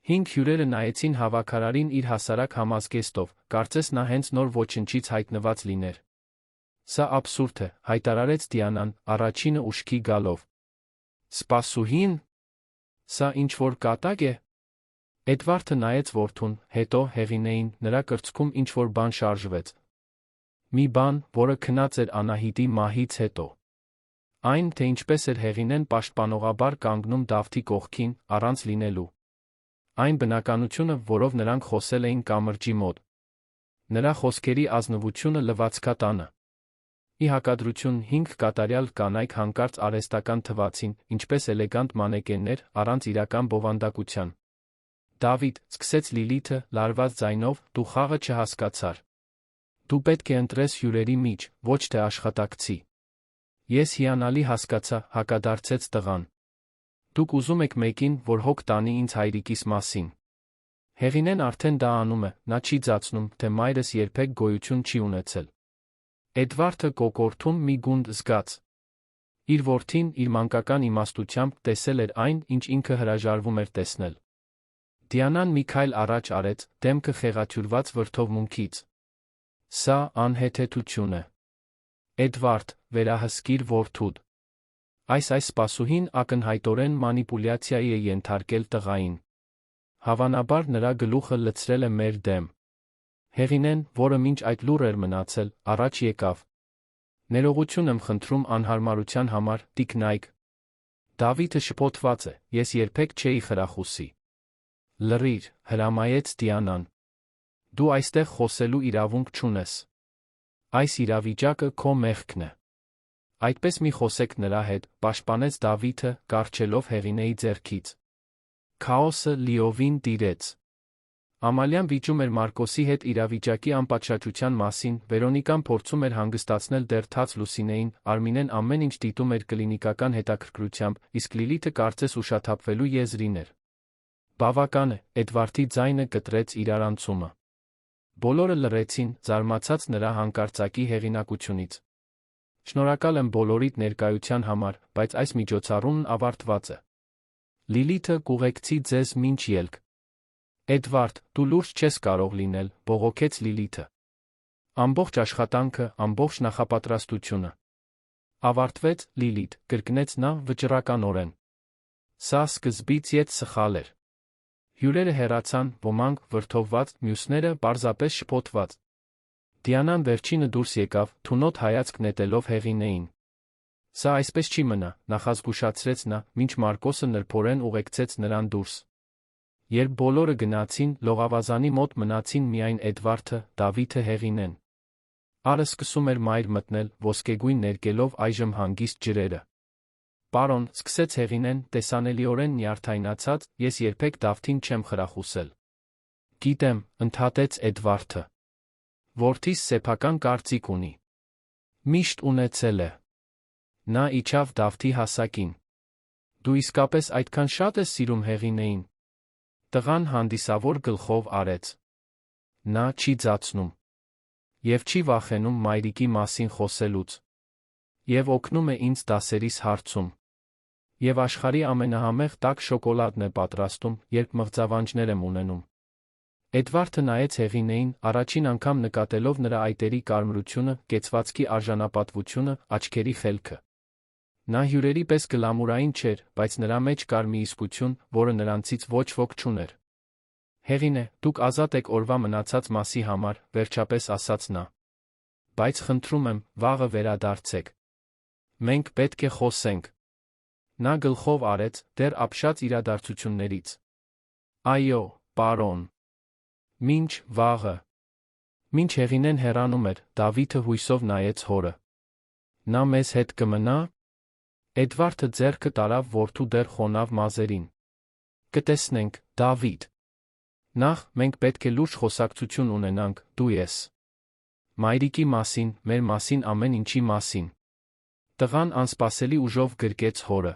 Speaker 1: 5 հյուրերը նայեցին հավաքարարին իր հասարակ համազգեստով, կարծես նա հենց նոր ոչնչից հայտնված լիներ։ Սա աբսուրդ է, հայտարարեց Դիանան, առաջինը ուշքի գալով։ Սպասուհին։ Սա ինչ-որ կատակ է։ Էդվարդը նայեց որդուն, հետո Հեղինեին, նրա կրծքում ինչ-որ բան շարժվեց։ Մի բան, որը քնած էր Անահիտի մահից հետո։ Այն, թե ինչպես էր Հեղինեն պաշտպանողաբար կանգնում Դավթի կողքին, առանց լինելու։ Այն բնականությունը, որով նրանք խոսել էին կամրջի մոտ։ Նրա խոսքերի ազնվությունը լվացքատանը։ Ի հակադրություն 5 կատարյալ կանայք հանկարծ արհեստական թվացին, ինչպես էլեգանտ մանեկեններ, առանց իրական բովանդակության։ Դավիթ, սկսեց Լիլիթը, լարված ձայնով, դու խաղը չհասկացար։ Դու պետք է ընտրես հյուրերի միջ, ոչ թե աշխատակցի։ Ես հիանալի հասկացա, հակադարձեց տղան։ Դուք ուզում եք մեկին, որ հոգ տանի ինձ հայրիկիս մասին։ Հեղինեն արդեն դա անում է, նա չի ձացնում, թե մայրս երբեք գոյություն չի ունեցել։ Էդվարդը կոկորդում մի գունդ զգաց։ Իր որդին, իր մանկական իմաստությամբ, տեսել էր այն, ինչ ինքը հրաժարվում էր տեսնել։ Դիանան մի քայլ առաջ արեց, դեմքը խեղաթյուրված վրդովմունքից։ Սա անհեթեթություն է։ Էդվարդ, վերահսկիր որդուդ։ Այս սպասուհին ակնհայտորեն մանիպուլյացիայի է ենթարկել տղային։ Հավանաբար նրա գլուխը լցրել է մեր դեմ։ Հեղինեն, որը մինչ այդ լուռ էր մնացել, առաջ եկավ։ Ներողություն եմ խնդրում անհարմարության համար, տիկնայք։ Դավիթը շփոթված է, ես երբեք չէի խրախուսի։ Լռիր, հրամայեց Դիանան։ Դու այստեղ խոսելու իրավունք չունես։ Այս իրավիճակը քո մեղքն է։ Այդպես մի խոսեք նրա հետ, պաշտպանեց Դավիթը, կառչելով Հեղինեի ձեռքից։ Քաոսը լիովին տիրեց։ Ամալյան վիճում էր Մարկոսի հետ իրավիճակի անպատշաճության մասին, Վերոնիկան փորձում էր հանգստացնել դեռ թաց Լուսինեին, Արմինեն ամեն ինչ դիտում էր կլինիկական հետաքրքրությամբ, իսկ Լիլիթը կարծես ուշաթափվելու եզրին էր։ Բավական է, Էդվարդի ձայնը կտրեց իրարանցումը։ Բոլորը լռեցին, զարմացած նրա հանկարծակի հեղինակությունից։ Շնորհակալ եմ բոլորիդ ներկայության համար, բայց այս միջոցառումն ավարտված է։ Լիլիթը կուղեկցի ձեզ մինչ ելք։ Էդվարդ, դու լուրջ չես կարող լինել, բողոքեց Լիլիթը։ Ամբողջ աշխատանքը, ամբողջ նախապատրաստությունը։ Ավարտվեց, Լիլիթ, կրկնեց նա վճռականորեն։ Սա սկզբից ետ սխալ էր։ Հյուրերը հեռացան, ոմանք վրդովված, մյուսները պարզապես շփոթված։ Դիանան վերջինը դուրս եկավ, թունոտ հայացք նետելով Հեղինեին։ Սա այսպես չի մնա, նախազգուշացրեց նա, մինչ Մարկոսը նրբորեն ուղեկցեց նրան դուրս։ Երբ բոլորը գնացին, լողավազանի մոտ մնացին միայն Էդվարդը, Դավիթը Հեղինեն։ Արը սկսում էր մայր մտնել, ոսկեգույն ներկելով այժմ հանգիստ ջրերը։ Պարոն, սկսեց Հեղինեն, տեսանելիորեն նյարդայնացած, ես երբեք Դավթին չեմ խրախուսել։ Գիտեմ, ընդհատեց Էդվարդը։ Որդիս սեփական կարծիք ունի։ Միշտ ունեցել է։ Նա իջավ Դավթի հասակին։ Դու իսկապես այդքան շատ ես սիրում Հեղինեին։ Տղան հանդիսավոր գլխով արեց։ Նա չի ձացնում։ Եվ չի վախենում մայրիկի մասին խոսելուց։ Եվ օգնում է ինձ դասերիս հարցում։ Եվ աշխարհի ամենահամեղ տաք շոկոլադն է պատրաստում, երբ մղձավանջներ եմ ունենում։ Էդվարդը նայեց Հեղինեին, առաջին անգամ նկատելով նրա այտերի կարմրությունը, կեցվածքի արժանապատվությունը, աչքերի խելքը։ Նա հյուրերի պես գլամուրային չէր, բայց նրա մեջ կար մի իսկություն, որը նրանցից ոչ ոք չուներ։ Հեղինե, դուք ազատ եք օրվա մնացած մասի համար, վերջապես ասաց նա։ Բայց խնդրում եմ, վաղը վերադարձեք։ Մենք պետք է խոսենք։ Նա գլխով արեց, դեռ ապշած իրադարձություններից։ Այո, պարոն։ Մինչ վաղը։ Մինչ Հեղինեն հեռանում էր, Դավիթը հույսով նայեց հորը։ Նա մեզ հետ կմնա։ Էդվարդը ձեռքը տարավ որդու դեռ խոնավ մազերին։ Կտեսնենք, Դավիթ։ Նախ, մենք պետք է լուրջ խոսակցություն ունենանք, դու ես։ Մայրիկի մասին, մեր մասին, ամեն ինչի մասին։ Տղան անսպասելի ուժով գրկեց հորը։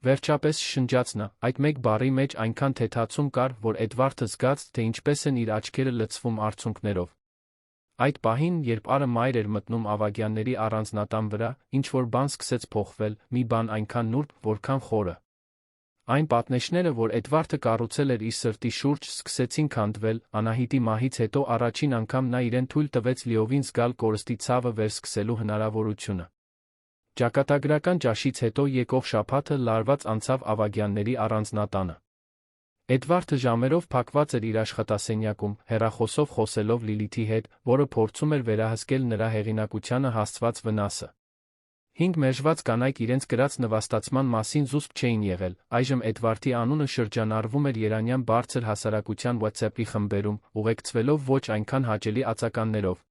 Speaker 1: Վերջապես շշնջաց նա, այդ մեկ բառի մեջ այնքան թեթացում կար, որ Էդվարդը զգաց, թե ինչպես են իր աչքերը լցվում արցունքներով։ Այդ պահին, երբ Արը մայր էր մտնում ավագյանների առանձնատան վրա, ինչ-որ բան սկսեց փոխվել, մի բան այնքան նուրբ, որքան խորը։ Այն պատնեշները, որ Էդվարդը կառուցել էր իր սրտի շուրջ, սկսեցին քանդվել, Անահիտի մահից հետո առաջին անգամ նա իրեն թույլ տվեց լիովին զգալ կորստի ցավը վերսկսելու հնարավորությունը։ Ճակատագրական ճաշից հետո եկող շաբաթը լարված անցավ ավագյանների առանձնատանը։ Էդվարդը ժամերով փակված էր իր աշխատասենյակում, հեռախոսով խոսելով Լիլիթի հետ, որը փորձում էր վերահսկել նրա հեղինակությանը հասցված վնասը։ 5 մերժված կանայք իրենց կրած նվաստացման մասին զուսպ չէին եղել, այժմ Էդվարդի անունը շրջանառվում էր երանյան բարձր հասարակության WhatsApp-ի խմբերում, ուղեկցվելով ոչ այնքան հաճելի ածականներով։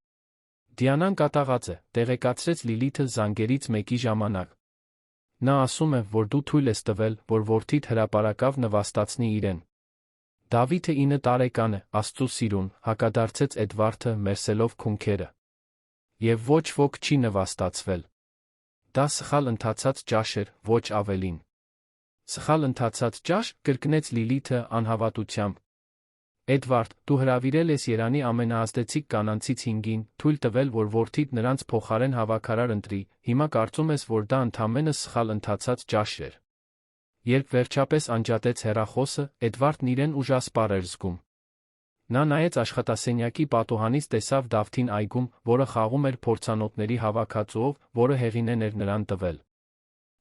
Speaker 1: Դիանան կատաղած է, տեղեկացրեց Լիլիթը զանգերից մեկի ժամանակ։ Նա ասում է, որ դու թույլ ես տվել, որ որդիդ հրապարակավ նվաստացնի իրեն։ Դավիթը 9 տարեկան է, Աստծու սիրուն, հակադարձեց Էդվարդը, մերսելով քունքերը։ Եվ ոչ ոք չի նվաստացվել։ Դա սխալ ընթացած ճաշ էր, ոչ ավելին։ Սխալ ընթացած ճաշ, կրկնեց Լիլիթը անհավատությամբ։ Էդվարդ, դու հրավիրել ես Երանի ամենաազդեցիկ կանանցից 5-ին, թույլ տվել, որ որդիդ նրանց փոխարեն հավաքարար ընտրի, հիմա կարծում ես, որ դա ընդամենը սխալ ընթացած ճաշ էր։ Երբ վերջապես անջատեց հեռախոսը, Էդվարդն իրեն ուժասպառ էր զգում։ Նա նայեց աշխատասենյակի պատուհանից, տեսավ Դավթին այգում, որը խաղում էր փորձանոթների հավաքածուով, որը Հեղինեն էր նրան տվել։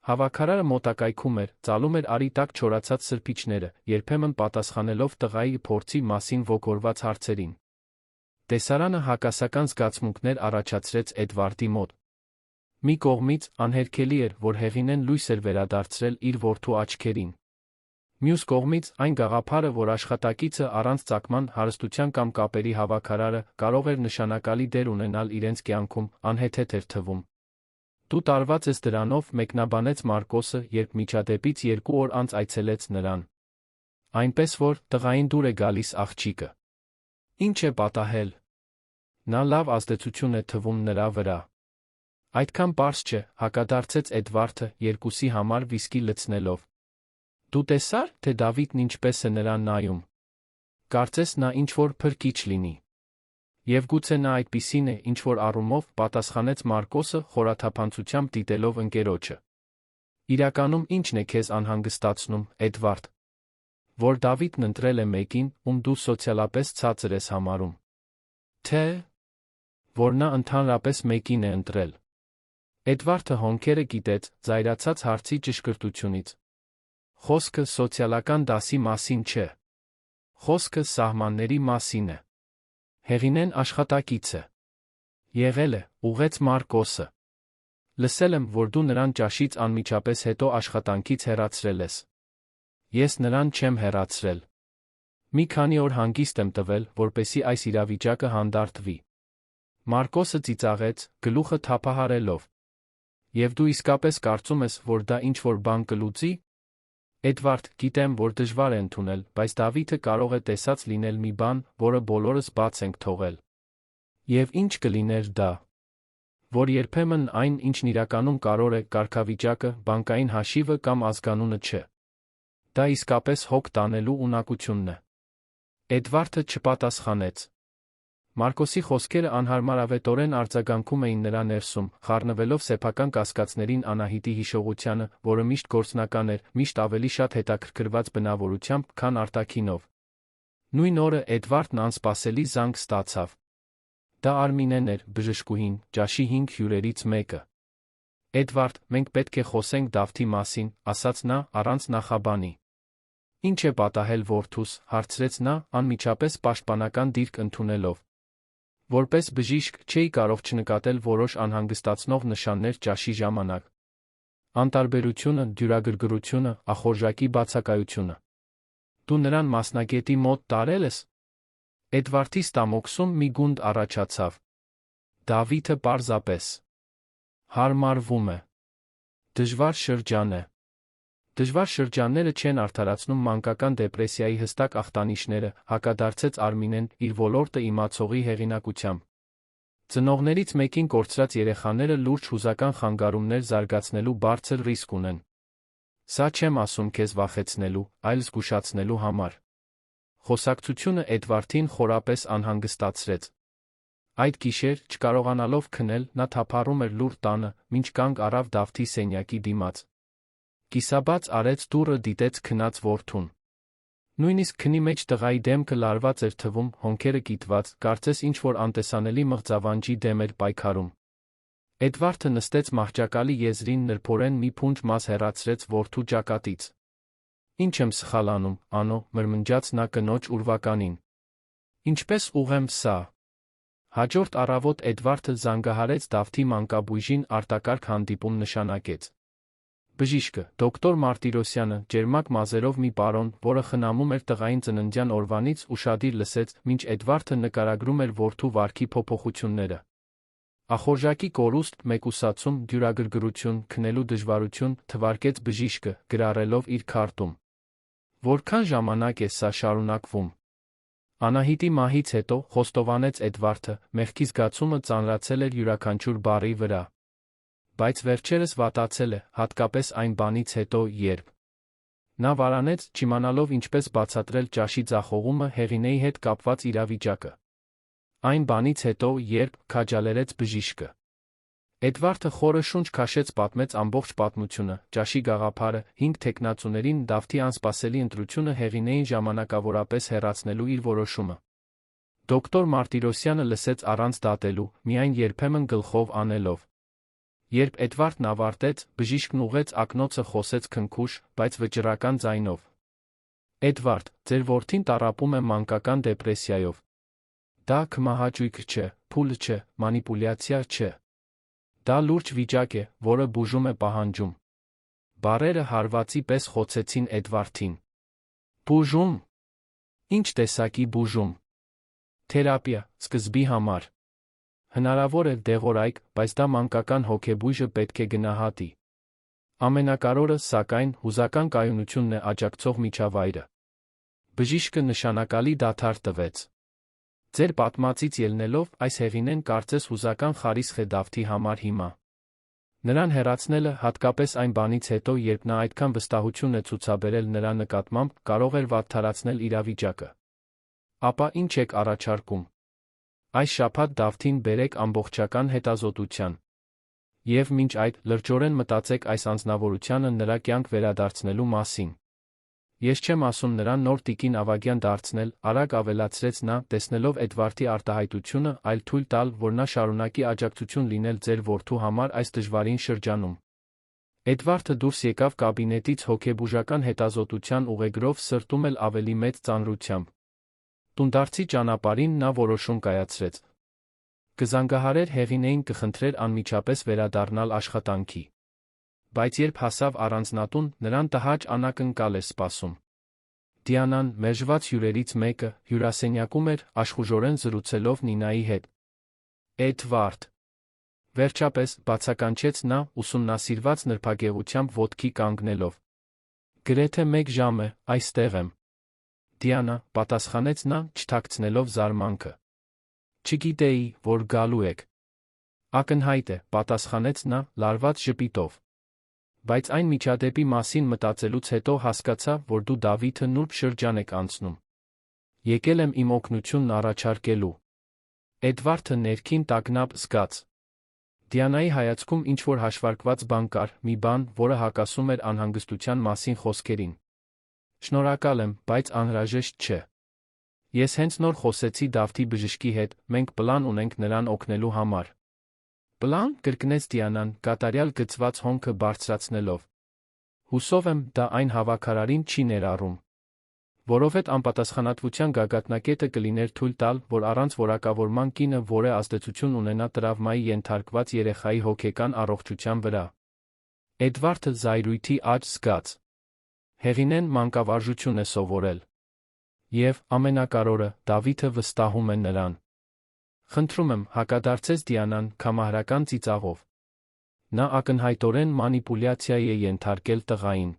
Speaker 1: Հավաքարարը մոտակայքում էր, ծալում էր արի տակ չորացած սրբիչները, երբեմն պատասխանելով տղայի փորձի մասին ոգորված հարցերին։ Տեսարանը հակասական զգացմունքներ առաջացրեց Էդվարդի մոտ։ Մի կողմից, անհերքելի էր, որ Հեղինեն լույս էր վերադարձրել իր որդու աչքերին։ Մյուս կողմից, այն գաղափարը, որ աշխատակիցը առանց ծագման, հարստության կամ կապերի հավաքարարը կարող էր նշանակալի դեր ունենալ իրենց կյանքում, անհեթեթ էր թվում։ Դու տարված ես դրանով, մեկնաբանեց Մարկոսը, երբ միջադեպից 2 օր անց այցելեց նրան։ Այնպես որ, տղային դուր է գալիս աղջիկը։ Ինչ է պատահել։ Նա լավ ազդեցություն է թվում նրա վրա։ Այդքան պարզ չէ, հակադարձեց Էդվարդը, երկուսի համար վիսկի լցնելով։ Դու տեսար, թե Դավիթն ինչպես է նրան նայում։ Կարծես նա ինչ-որ փրկիչ լինի։ Եվ գուցե նա այդպիսին է, ինչ-որ առումով, պատասխանեց Մարկոսը, խորաթափանցությամբ դիտելով ընկերոջը։ Իրականում ինչն է քեզ անհանգստացնում, Էդվարդ։ Որ Դավիթն ընտրել է մեկին, ում դու սոցիալապես ցածր ես համարում։ Թե որ նա ընդհանրապես մեկին է ընտրել։ Էդվարդը հոնքերը գիտեց, զայրացած հարցի ճշգրտությունից։ Խոսքը սոցիալական դասի մասին չէ։ Խոսքը սահմանների մասին է։ Հեղինեն աշխատակից է։ Եղել է, ուղղեց Մարկոսը։ Լսել եմ, որ դու նրան ճաշից անմիջապես հետո աշխատանքից հեռացրել ես։ Ես նրան չեմ հեռացրել։ Մի քանի օր հանգիստ եմ տվել, որպեսզի այս իրավիճակը հանդարտվի։ Մարկոսը ծիծաղեց, գլուխը թափահարելով։ Եվ դու իսկապես կարծում ես, որ դա ինչ-որ բան կլուծի։ Էդվարդ, գիտեմ, որ դժվար է ընդունել, բայց Դավիթը կարող է տեսած լինել մի բան, որը բոլորս բաց ենք թողել։ Եվ ինչ կլիներ դա։ Որ երբեմն այն, ինչն իրականում կարող է, կարգավիճակը, բանկային հաշիվը կամ ազգանունը չէ։ Դա իսկապես հոգ տանելու ունակությունն է։ Էդվարդը չպատասխանեց։ Մարկոսի խոսքերը անհարմարավետորեն արձագանքում էին նրա ներսում, խառնվելով սեփական կասկածներին Անահիտի հիշողությանը, որը միշտ գործնական էր, միշտ ավելի շատ հետաքրքրված բնավորությամբ, քան արտաքինով։ Նույն օրը Էդվարդն անսպասելի զանգ ստացավ։ Դա Արմինեն էր, բժշկուհին, ճաշի 5 հյուրերից մեկը։ Էդվարդ, մենք պետք է խոսենք Դավթի մասին, ասաց նա, առանց նախաբանի։ Ինչ է պատահել որդուս, հարցրեց նա, անմիջապես պաշտպանական դիրք ընդունելով։ Որպես բժիշկ չէի կարող չնկատել որոշ անհանգստացնող նշաններ ճաշի ժամանակ։ Անտարբերությունը, դյուրագրգռությունը, ախորժակի բացակայությունը։ Դու նրան մասնագետի մոտ տարել ես։ Էդվարդի ստամոքսում մի գունդ առաջացավ։ Դավիթը պարզապես հարմարվում է։ Դժվար շրջան է։ Դժվար շրջանները չեն արդարացնում մանկական դեպրեսիայի հստակ ախտանիշները, հակադարձեց Արմինեն, իր ոլորտը իմացողի հեղինակությամբ։ Ծնողներից մեկին կորցրած երեխաները լուրջ հուզական խանգարումներ զարգացնելու բարձր ռիսկ ունեն։ Սա չեմ ասում քեզ վախեցնելու, այլ զգուշացնելու համար։ Խոսակցությունը Էդվարդին խորապես անհանգստացրեց։ Այդ գիշեր, չկարողանալով քնել, նա թափառում էր լուռ տանը, մինչ կանգ առավ Դավթի սենյակի դիմաց։ Կիսաբաց արեց դուռը, դիտեց քնած որդուն։ Նույնիսկ քնի մեջ տղայի դեմքը լարված էր թվում, հոնքերը կիտված, կարծես ինչ-որ անտեսանելի մղձավանջի դեմ էր պայքարում։ Էդվարդը նստեց մահճակալի եզրին, նրբորեն մի փունջ մազ հեռացրեց որդու ճակատից։ Ինչ եմ սխալ անում, Անո, մրմնջաց նա կնոջ ուրվականին։ Ինչպես ուղղեմ սա։ Հաջորդ առավոտ Էդվարդը զանգահարեց Դավթի մանկաբույժին, արտակարգ հանդիպում նշանակեց։ Բժիշկը, դոկտոր Մարտիրոսյանը, ջերմակ մազերով մի պարոն, որը խնամում էր տղային ծննդյան օրվանից, ուշադիր լսեց, մինչ Էդվարդը նկարագրում էր որդու վարքի փոփոխությունները։ Ախորժակի կորուստ, մեկուսացում, դյուրագրգռություն, քնելու դժվարություն, թվարկեց բժիշկը, գրառելով իր քարտում։ Որքան ժամանակ է սա շարունակվում։ Անահիտի մահից հետո, խոստովանեց Էդվարդը, մեղքի զգացումը ծանրացել էր յուրաքանչյուր բառի վրա։ Բայց վերջերս վատացել է, հատկապես այն բանից հետո, երբ նա վարանեց, չիմանալով ինչպես բացատրել ճաշի ձախողումը, Հեղինեի հետ կապված իրավիճակը։ Այն բանից հետո, երբ քաջալերեց բժիշկը։ Էդվարդը խորը շունչ քաշեց, պատմեց ամբողջ պատմությունը, ճաշի գաղափարը, 5 թեկնածուներին, Դավթի անսպասելի ընտրությունը, Հեղինեին ժամանակավորապես հեռացնելու իր որոշումը։ Դոկտոր Մարտիրոսյանը լսեց առանց դատելու, միայն երբեմն գլխով անելով։ Երբ Էդվարդն ավարտեց, բժիշկն ուղղեց ակնոցը, խոսեց քնքուշ, բայց վճռական ձայնով։ Էդվարդ, ձեր որդին տառապում է մանկական դեպրեսիայով։ Դա քմահաճույք չէ, փուլ չէ, մանիպուլյացիա չէ։ Դա լուրջ վիճակ է, որը բուժում է պահանջում։ Բառերը հարվածի պես խոցեցին Էդվարդին։ Բուժում։ Ինչ տեսակի բուժում։ Թերապիա, սկզբի համար։ Հնարավոր է դեղորայք, բայց դա մանկական հոգեբույժը պետք է գնահատի։ Ամենակարևորը, սակայն, հուզական կայունությունն է աջակցող միջավայրը։ Բժիշկը նշանակալի դադար տվեց։ Ձեր պատմածից ելնելով, այս Հեղինեն կարծես հուզական խարիսխ է Դավթի համար հիմա։ Նրան հեռացնելը, հատկապես այն բանից հետո, երբ նա այդքան վստահություն է ցուցաբերել նրա նկատմամբ, կարող էր վատթարացնել իրավիճակը։ Ապա ինչ եք առաջարկում։ Այս շաբաթ Դավթին բերեք ամբողջական հետազոտության։ Եվ մինչ այդ, լրջորեն մտածեք այս անձնավորությանը նրա կյանք վերադարձնելու մասին։ Ես չեմ ասում նրան նոր տիկին Ավագյան դարձնել, արագ ավելացրեց նա, տեսնելով Էդվարդի արտահայտությունը, այլ թույլ տալ, որ նա շարունակի աջակցություն լինել ձեր որդու համար այս դժվարին շրջանում։ Էդվարդը դուրս եկավ կաբինետից հոգեբուժական հետազոտության ուղեգրով, սրտում էլ ավելի մեծ ծանրությամբ։ Տունդարձի ճանապարհին նա որոշում կայացրեց։ Կզանգահարեր Հեղինեին, կխնդրեր անմիջապես վերադառնալ աշխատանքի։ Բայց երբ հասավ առանձնատուն, նրան տհաճ անակնկալ էր սպասում։ Դիանան մերժված հյուրերից մեկը հյուրասենյակում էր աշխուժորեն զրուցելով Նինայի հետ։ Էդվարդ. Վերջապես բացականչեց նա ուսումնասիրված նրբագեղությամբ ոտքի կանգնելով։ Գրեթե 1 ժամ է, այստեղ եմ։ Դիանա, պատասխանեց նա, չթաքցնելով զարմանքը։ Չգիտեի, որ գալու եք։ Ակնհայտ է, պատասխանեց նա, լարված ժպիտով։ Բայց այն միջադեպի մասին մտածելուց հետո հասկացա, որ դու Դավիթը նուրբ շրջան եք անցնում։ Եկել եմ իմ օգնությունն առաջարկելու։ Էդվարդը ներքին տագնապ զգաց։ Դիանայի հայացքում ինչ-որ հաշվարկված բան կար, մի բան, որը հակասում էր անհանգստության մասին խոսքերին։ Շնորհակալ եմ, բայց անհրաժեշտ չէ։ Ես հենց նոր խոսեցի Դավթի բժշկի հետ, մենք պլան ունենք նրան օգնելու համար։ Պլան, կրկնեց Դիանան, կատարյալ գծված հոնքը բարձրացնելով։ Հուսով եմ, դա այն հավաքարարին չի ներառում։ Որովհետև անպատասխանատվության գագաթնակետը կլիներ թույլ տալ, որ առանց որակավորման կինը որևէ ազդեցություն ունենա տրավմայի ենթարկված երեխայի հոգեկան առողջության վրա։ Էդվարդը զայրույթի աճ զգաց։ Հեղինեն մանկավարժություն է սովորել։ Եվ, ամենակարևորը, Դավիթը վստահում է նրան։ Խնդրում եմ, հակադարձեց Դիանան կամահարական ծիծաղով։ Նա ակնհայտորեն մանիպուլյացիայի է ենթարկել տղային։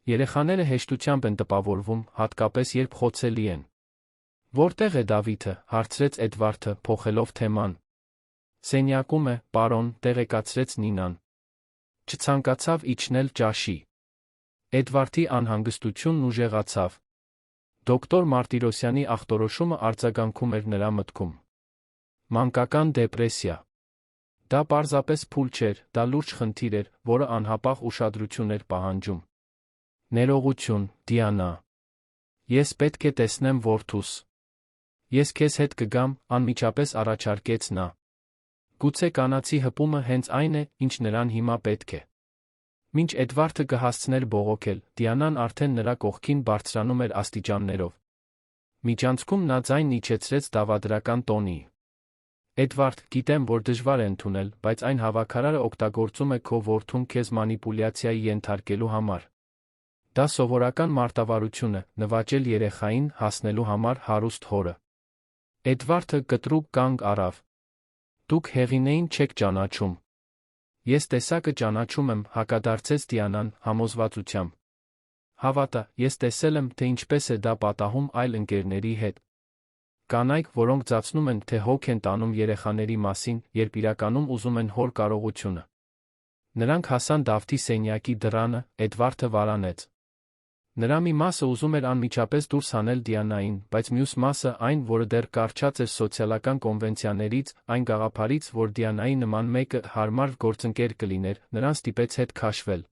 Speaker 1: Երեխաները հեշտությամբ են տպավորվում, հատկապես երբ խոցելի են։ Որտեղ է Դավիթը, հարցրեց Էդվարդը, փոխելով թեման։ Սենյակում է, պարոն, տեղեկացրեց Նինան։ Չցանկացավ իջնել ճաշի։ Էդվարդի անհանգստությունն ուժեղացավ։ Դոկտոր Մարտիրոսյանի ախտորոշումը արձագանքում էր նրա մտքում։ Մանկական դեպրեսիա։ Դա պարզապես փուլ չէր, դա լուրջ խնդիր էր, որը անհապաղ ուշադրություն էր պահանջում։ Ներողություն, Դիանա։ Ես պետք է տեսնեմ որդուս։ Ես քեզ հետ կգամ, անմիջապես առաջարկեց նա։ Գուցե կանացի հպումը հենց այն է, ինչ նրան հիմա պետք է։ Մինչ Էդվարդը կհասցներ բողոքել, Դիանան արդեն նրա կողքին բարձրանում էր աստիճաններով։ Միջանցքում նա ձայնն իջեցրեց դավադրական տոնի։ Էդվարդ, գիտեմ, որ դժվար է ընդունել, բայց այն հավաքարարը օգտագործում է քո որդուն քեզ մանիպուլյացիայի ենթարկելու համար։ Դա սովորական մարտավարություն է, նվաճել երեխային հասնելու համար հարուստ հորը։ Էդվարդը կտրուկ կանգ առավ։ Դուք Հեղինեին չեք ճանաչում։ Ես տեսակը ճանաչում եմ, հակադարձեց Դիանան, համոզվածությամբ։ Հավատա, ես տեսել եմ, թե ինչպես է դա պատահում այլ ընկերների հետ։ Կանայք, որոնք ծածնում են, թե հոգ են տանում երեխաների մասին, երբ իրականում ուզում են հոր կարողությունը։ Նրանք հասան Դավթի սենյակի դռանը, Էդվարդը վարանեց։ Նրա մի մասը ուզում էր անմիջապես դուրս հանել Դիանային, բայց մյուս մասը, այն, որը դեռ կառչած էր սոցիալական կոնվենցիաներից, այն գաղափարից, որ Դիանայի նման մեկը հարմար գործընկեր կլիներ, նրան ստիպեց հետ քաշվել։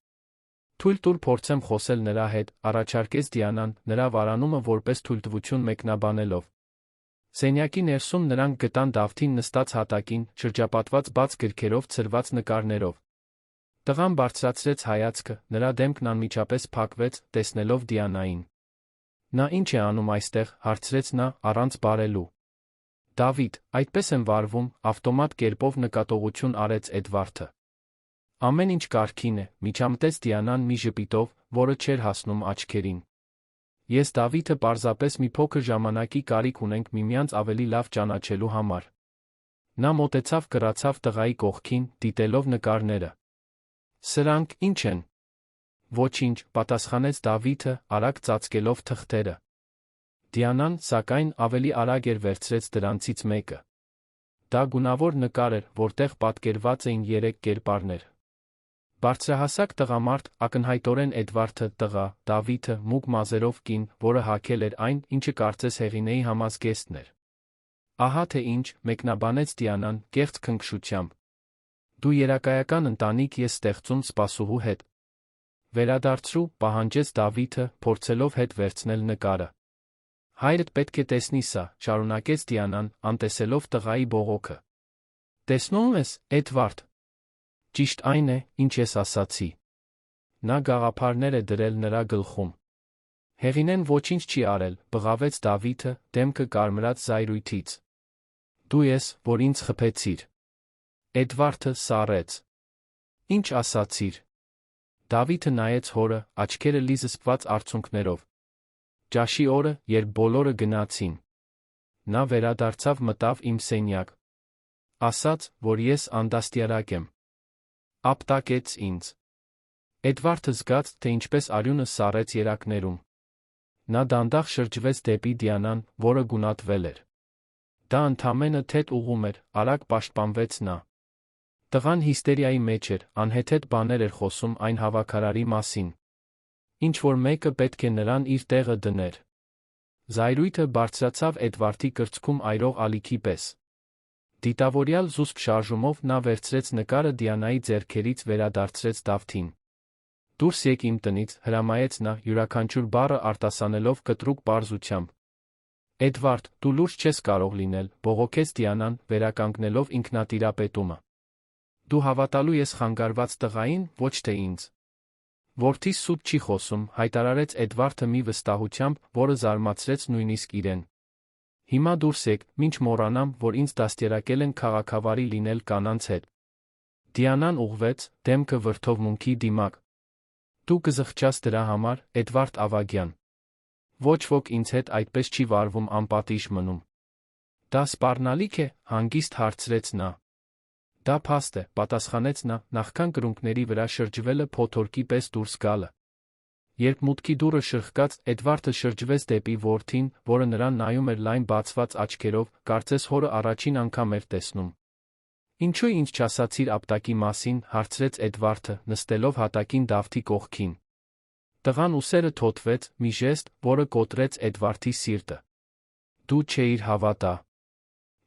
Speaker 1: Թույլ տուր փորձեմ խոսել նրա հետ, առաջարկեց Դիանան, նրա վարանումը որպես թույլտվություն մեկնաբանելով։ Սենյակի ներսում նրանք գտան Դավթին նստած հատակին, շրջապատված բաց գրքերով ցրված նկարներով։ Տղան բարձրացրեց հայացքը, նրա դեմքն անմիջապես փակվեց, տեսնելով Դիանային։ Նա ինչ է անում այստեղ, հարցրեց նա, առանց բարելու։ Դավիթ, այդպես եմ վարվում, ավտոմատ կերպով նկատողություն արեց Էդվարդը։ Ամեն ինչ կարգին է, միջամտեց Դիանան մի ժպիտով, որը չէր հասնում աչքերին։ Ես Դավիթը պարզապես մի փոքր ժամանակի կարիք ունենք միմյանց ավելի լավ ճանաչելու համար։ Նա մոտեցավ կռացավ տղայի կողքին, դիտելով նկարները։ Սրանք ի՞նչ են։ Ոչինչ, պատասխանեց Դավիթը, արագ ծածկելով թղթերը։ Դիանան, սակայն, ավելի արագ էր վերցրեց դրանցից մեկը։ Դա գունավոր նկար էր, որտեղ պատկերված էին 3 կերպարներ։ Բարձրահասակ տղամարդ, ակնհայտորեն Էդվարդը, տղա, Դավիթը, մուգ մազերով կին, որը հագել էր այն, ինչը կարծես Հեղինեի համազգեստն էր։ Ահա թե ինչ, մեկնաբանեց Դիանան, կեղծ քնքշությամբ։ Դու երակայական ընտանիք ես ստեղծում սպասուհու հետ։ Վերադարձրու, պահանջեց Դավիթը, փորձելով հետ վերցնել նկարը։ Հայրդ պետք է տեսնի սա, շարունակեց Դիանան, անտեսելով տղայի բողոքը։ Տեսնում ես, Էդվարդ։ Ճիշտ այն է, ինչ ես ասացի։ Նա գաղափարներ է դրել նրա գլխում։ Հեղինեն ոչինչ չի արել, բղավեց Դավիթը, դեմքը կարմրած զայրույթից։ Դու ես, որ ինձ խփեցիր։ Էդվարդը սառեց։ Ինչ ասացիր։ Դավիթը նայեց հորը, աչքերը լի զսպված արցունքներով։ Ճաշի օրը, երբ բոլորը գնացին, նա վերադարձավ, մտավ իմ սենյակ, ասաց, որ ես անդաստիարակ եմ, ապտակեց ինձ։ Էդվարդը զգաց, թե ինչպես արյունը սառեց երակներում։ Նա դանդաղ շրջվեց դեպի Դիանան, որը գունատվել էր։ Դա ընդամենը թեթ ուղում էր, արագ պաշտպանվեց նա։ Տղան հիստերիայի մեջ էր, անհեթեթ բաներ էր խոսում այն հավաքարարի մասին։ Ինչ-որ մեկը պետք է նրան իր տեղը դներ։ Զայրույթը բարձրացավ Էդվարդի կրծքում այրող ալիքի պես։ Դիտավորյալ զուսպ շարժումով նա վերցրեց նկարը Դիանայի ձեռքերից, վերադարձրեց Դավթին։ «Դուրս եկ իմ տնից», հրամայեց նա, յուրաքանչյուր բառը արտասանելով կտրուկ պարզությամբ։ «Էդվարդ, դու լուրջ չես կարող լինել», բողոքեց Դիանան, վերականգնելով ինքնատիրապետումը։ «Դու հավատալու ես խանգարված տղային, ոչ թե ինձ»։ «Որդիս սուտ չի խոսում», հայտարարեց Էդվարդը մի վստահությամբ, որը զարմացրեց նույնիսկ իրեն։ «Հիմա դուրս եկ, մինչ մոռանամ, որ ինձ դաստիարակել են քաղաքավարի լինել կանանց հետ»։ Դիանան ուղղվեց, դեմքը վրդովմունքի դիմակ։ «Դու կզղջաս դրա համար, Էդվարդ Ավագյան։ Ոչ ոք ինձ հետ այդպես չի վարվում, անպատիժ մնում»։ «Դա սպառնալիք է», հանգիստ հարցրեց նա։ «Դա փաստ է», պատասխանեց նա, նախքան կրունկների վրա շրջվելը փոթորկի պես դուրս գալը։ Երբ մուտքի դուռը շրխկաց, Էդվարդը շրջվեց դեպի որդին, որը նրան նայում էր լայն բացված աչքերով, կարծես հորը առաջին անգամ էր տեսնում։ «Ինչու ինձ չասացիր ապտակի մասին», հարցրեց Էդվարդը, նստելով հատակին Դավթի կողքին։ Տղան ուսերը թոթվեց, մի ժեստ, որը կոտրեց Էդվարդի սիրտը։ «Դու չէիր հավատա։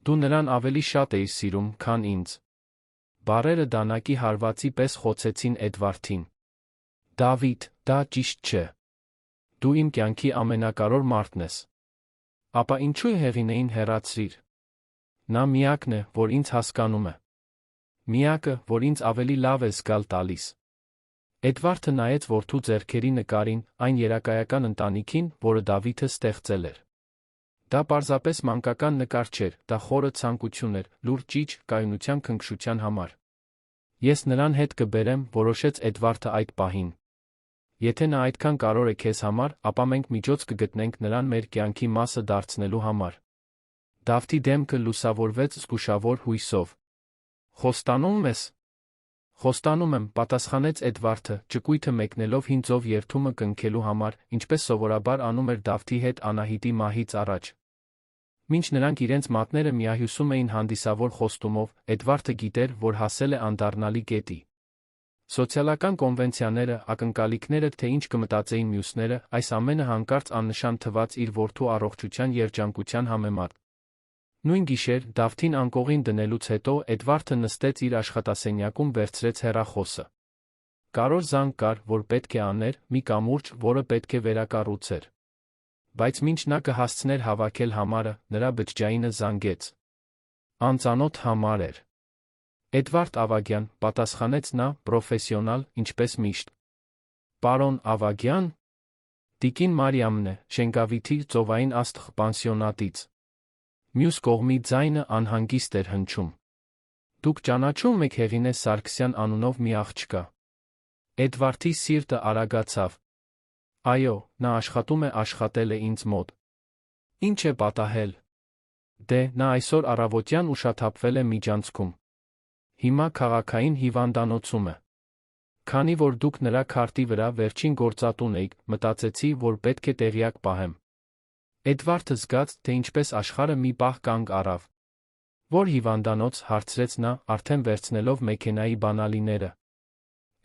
Speaker 1: Դու նրան ավելի շատ էիր սիրում, քան ինձ»։ Բառերը դանակի հարվածի պես խոցեցին Էդվարդին։ «Դավիթ, դա ճիշտ չէ։ Դու իմ կյանքի ամենակարևոր մարդն ես։ Ապա ինչու Հեղինեին հեռացրիր։ Նա միակն է, որ ինձ հասկանում է։ Միակը, որ ինձ ավելի լավ է զգալ տալիս»։ Էդվարդը նայեց որդու ձեռքերի նկարին, այն երակայական ընտանիքին, որը Դավիթը ստեղծել էր։ Դա պարզապես մանկական նկար չէր, դա խորը ցանկություն էր, լուրջ ճիչ, կայունության քնքշության համար։ «Ես նրան հետ կբերեմ», որոշեց Էդվարդը այդ պահին։ «Եթե նա այդքան կարևոր է քեզ համար, ապա մենք միջոց կգտնենք նրան մեր կյանքի մասը դարձնելու համար»։ Դավթի դեմքը լուսավորվեց զգուշավոր հույսով։ «Խոստանում ես»։ «Խոստանում եմ», պատասխանեց Էդվարդը, ճկույթը մեկնելով հին ծով երթումը կնքելու համար, ինչպես սովորաբար անում էր Դավթի հետ Անահիտի մահից առաջ։ Մինչ նրանք իրենց մատները միահյուսում էին հանդիսավոր խոստումով, Էդվարդը գիտեր, որ հասել է անդառնալի կետի։ Սոցիալական կոնվենցիաները, ակնկալիքները, թե ինչ կմտածեին մյուսները, այս ամենը հանկարծ աննշան թվաց իր որդու առողջության երջանկության համեմատ։ Նույն գիշեր, Դավթին անկողին դնելուց հետո, Էդվարդը նստեց իր աշխատասենյակում, վերցրեց հեռախոսը։ Կարևոր զանգ կար, որ պետք է աներ, մի կամուրջ, որը պետք է վերակառուցեր։ Բայց մինչ նա կհասցներ հավաքել համարը, նրա բջջայինը զանգեց։ Անծանոթ համար էր։ «Էդվարդ Ավագյան», պատասխանեց նա, պրոֆեսիոնալ, ինչպես միշտ։ «Պարոն Ավագյան»։ Տիկին Մարիամն է, Շենգավիթի ծովային աստղ պանսիոնատից։ Մյուս կողմի ձայնը անհանգիստ էր հնչում։ «Դուք ճանաչում եք Հեղինե Սարգսյան անունով մի աղջկա»։ Էդվարդի սիրտը արագացավ։ «Այո, նա աշխատել է ինձ մոտ»։ «Ինչ է պատահել»։ «Դե, նա այսօր առավոտյան ուշաթափվել է միջանցքում։ Հիմա քաղաքային հիվանդանոցում է։ Քանի որ դուք նրա քարտի վրա վերջին գործատուն էիք, մտածեցի, որ պետք է տեղյակ պահեմ»։ Էդվարդը զգաց, թե ինչպես աշխարհը մի պահ կանգ առավ։ «Որ հիվանդանոց», հարցրեց նա, արդեն վերցնելով մեքենայի բանալիները։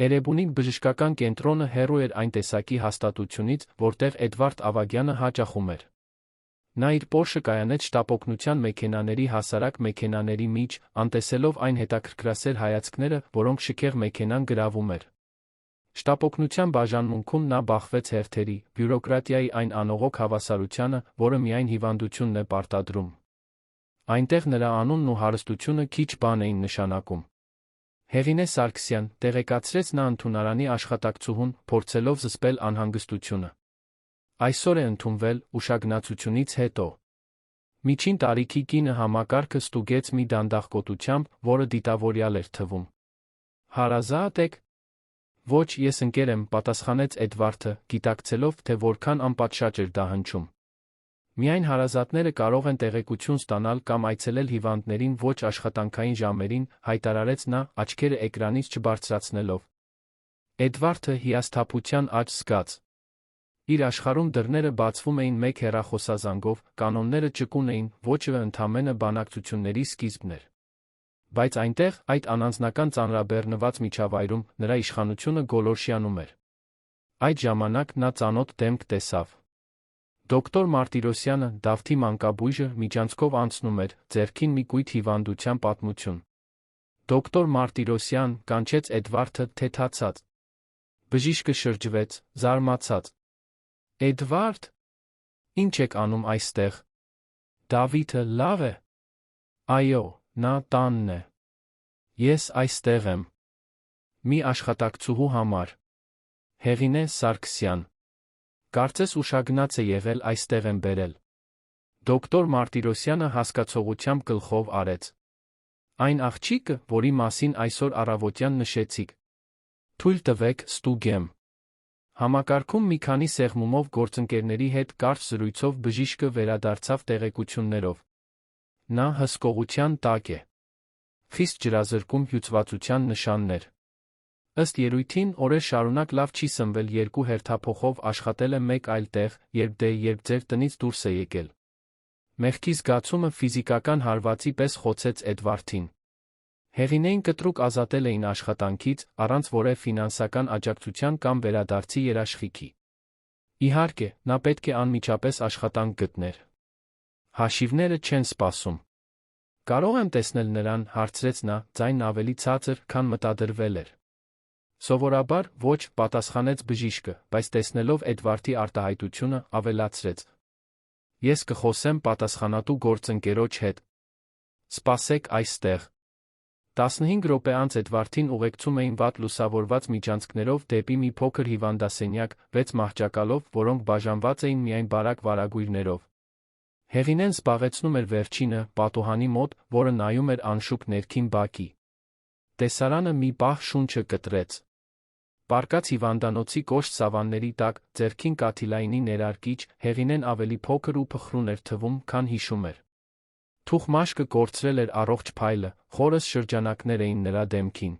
Speaker 1: Էրեբունի բժշկական կենտրոնը հեռու էր այն տեսակի հաստատությունից, որտեղ Էդվարդ Ավագյանը հաճախում էր։ Նա իր Պորշը կայանեց շտապօգնության մեքենաների հասարակ մեքենաների միջ, անտեսելով այն հետաքրքրասեր հայացքները, որոնք շքեղ մեքենան գրավում էր։ Շտապօգնության բաժանմունքում նա բախվեց հերթերի, բյուրոկրատիայի այն անողոք հավասարությանը, որը միայն հիվանդությունն է պարտադրում։ Այնտեղ նրա անունն ու հարստությունը քիչ բան էին նշանակում։ «Հեղինե Սարգսյան», տեղեկացրեց նա ընդունարանի աշխատակցուհուն, փորձելով զսպել անհանգստությունը։ «Այսօր է ընդունվել, ուշագնացությունից հետո»։ Միջին տարիքի կինը համակարգը ստուգեց մի դանդաղկոտությամբ, որը դիտավորյալ էր թվում։ «Հարազատ եք»։ Ոչ, ես ընկեր եմ, պատասխանեց Էդվարդը, գիտակցելով, թե որքան անպատշաճ էր դա հնչում։ Միայն հարազատները կարող են տեղեկություն ստանալ կամ այցելել հիվանդներին ոչ աշխատանքային ժամերին, հայտարարեց նա, աչքերը էկրանից չբարձրացնելով։ Էդվարդը հիասթափության աճ զգաց։ Իր աշխարհում դռները բացվում էին մեկ հեռախոսազանգով, կանոնները ճկուն էին, ոճը ընդամենը բանակցությունների սկիզբն էր։ Բայց այնտեղ, այդ անանձնական ծանրաբեռնված միջավայրում, նրա իշխանությունը գոլորշիանում էր։ Այդ ժամանակ նա ծանոթ դեմք տեսավ։ Դոկտոր Մարտիրոսյանը, Դավթի մանկաբույժը, միջանցքով անցնում էր, ձեռքին մի կույտ հիվանդության պատմություն։ Դոկտոր Մարտիրոսյան, կանչեց Էդվարդը, թեթացած։ Բժիշկը շրջվեց, զարմացած։ Էդվարդ, ի՞նչ եք անում այստեղ։ Դավիթը լավ է։ Այո, նա տանն է։ Ես այստեղ եմ։ Մի աշխատակցուհու համար։ Հեղինե Սարգսյան։ Կարծես ուշագնաց է եղել այստեղ եմ բերել։ Դոկտոր Մարտիրոսյանը հասկացողությամբ գլխով արեց։ Այն աղջիկը, որի մասին այսօր առավոտյան նշեցիք։ Թույլ տվեք, ստուգեմ։ Համակարգում մի քանի սեղմումով գործընկերների հետ կարճ զրույցով բժիշկը վերադարձավ տեղեկություններով։ Նա հսկողության տակ է։ Խիստ ջրազրկում հյուծվածության նշաններ։ Ըստ երույթին, օրեր շարունակ լավ չի սնվել, երկու հերթափոխով աշխատել է մեկ այլ տեղ, երբ ձեր տնից դուրս է եկել։ Մեղքի զգացումը ֆիզիկական հարվածի պես խոցեց Էդվարդին։ Հեղինեին կտրուկ ազատել էին աշխատանքից, առանց որևէ ֆինանսական աջակցության կամ վերադարձի երաշխիքի։ Իհարկե, նա պետք է անմիջապես աշխատանք գտներ։ Հաշիվները չեն սպասում։ Կարող եմ տեսնել նրան, հարցրեց նա, ձայնն ավելի ցածր, քան մտադրվել էր։ Սովորաբար, ոչ, պատասխանեց բժիշկը, բայց տեսնելով Էդվարդի արտահայտությունը, ավելացրեց. Ես կխոսեմ պատասխանատու գործընկերոջ հետ։ Սպասեք այստեղ։ 15 րոպե անց Էդվարդին ուղեկցում էին վատ լուսավորված միջանցքներով դեպի մի փոքր հիվանդասենյակ, 6 մահճակալով, որոնք բաժանված էին միայն բարակ վարագույրներով։ Հեղինեն զբաղեցնում էր վերջինը, պատուհանի մոտ, որը նայում էր անշուք ներքին բակի։ Տեսարանը մի պահ շունչը կտրեց։ Պառկած հիվանդանոցի կոշտ սավանների տակ, ձեռքին կաթիլայինի ներարկիչ, Հեղինեն ավելի փոքր ու փխրուն էր թվում, քան հիշում էր։ Թուխ մաշկը կորցրել էր առողջ փայլը, խորս շրջանակներ էին նրա դեմքին։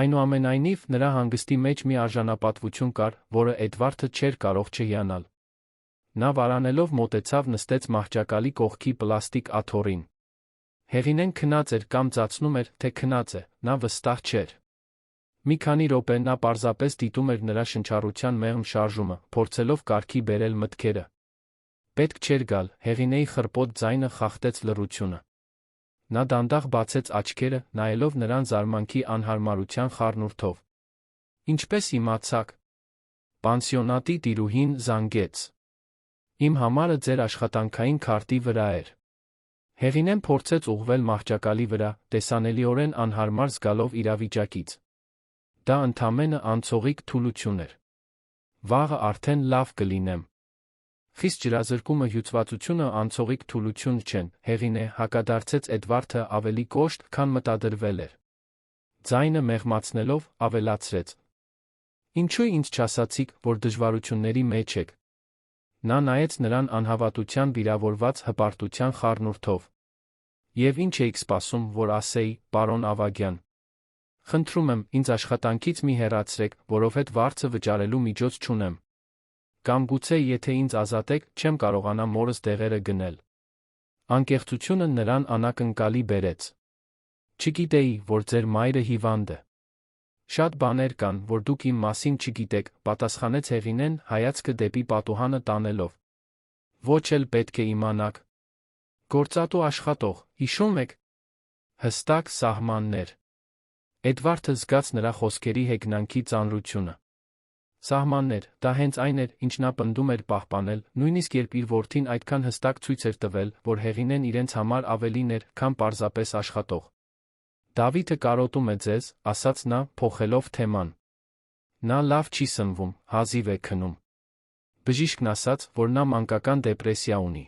Speaker 1: Այնուամենայնիվ, նրա հանգստի մեջ մի արժանապատվություն կար, որը Էդվարդը չէր կարող չհիանալ։ Նա վարանելով մոտեցավ, նստեց մահճակալի կողքի պլաստիկ աթոռին։ Հեղինեն քնած էր կամ ծածնում էր, թե քնած է, նա վստահ չէր։ Մի քանի րոպե նա պարզապես դիտում էր նրա շնչառության մեղմ շարժումը, փորձելով կարգի բերել մտքերը։ Պետք չէր գալ, Հեղինեի խռպոտ ձայնը խախտեց լռությունը։ Նա դանդաղ բացեց աչքերը, նայելով նրան զարմանքի անհարմարության խառնուրդով։ Ինչպես իմացաք։ Պանսիոնատի տիրուհին զանգեց։ Իմ համարը ձեր աշխատանքային քարտի վրա էր։ Հեղինեն փորձեց ուղղվել մահճակալի վրա, տեսանելիորեն անհարմար զգալով իրավիճակից։ Դա ընդամենը անցողիկ թուլություն էր։ Վաղը արդեն լավ կլինեմ։ Խիստ ջրազրկումը հյուծվածությունը անցողիկ թուլություն չեն, Հեղինե, հակադարձեց Էդվարդը ավելի կոշտ, քան մտադրվել էր։ Ձայնը մեղմացնելով, ավելացրեց. Ինչու ինձ չասացիք, որ դժվարությունների մեջ եք։ Նա նայեց նրան անհավատության վիրավորված հպարտության խառնուրդով։ Եվ ինչ էիք սպասում, որ ասեի, պարոն Ավագյան։ Խնդրում եմ, ինձ աշխատանքից մի հեռացրեք, որովհետև վարձը վճարելու միջոց չունեմ։ Կամ գուցե եթե ինձ ազատեք, չեմ կարողանա մորս դեղերը գնել։ Անկեղծությունը նրան անակնկալի բերեց։ Չգիտեի, որ ձեր մայրը հիվանդ է։ Շատ բաներ կան, որ դուք իմ մասին չգիտեք, պատասխանեց Հեղինեն, հայացքը դեպի պատուհանը տանելով։ Ոչ էլ պետք է իմանաք։ Գործատու աշխատող, հիշում եք։ Հստակ սահմաններ։ Էդվարդը զգաց նրա խոսքերի հեգնանքի ծանրությունը։ Սահմաններ, դա հենց այն էր, ինչ նա պնդում էր պահպանել, նույնիսկ երբ իր որդին այդքան հստակ ցույց էր տվել, որ Հեղինեն իրենց համար ավելին էր, քան պարզապես աշխատող։ Դավիթը կարոտում է ձեզ, ասաց նա, փոխելով թեման։ Նա լավ չի սնվում, հազիվ է քնում։ Բժիշկն ասաց, որ նա մանկական դեպրեսիա ունի։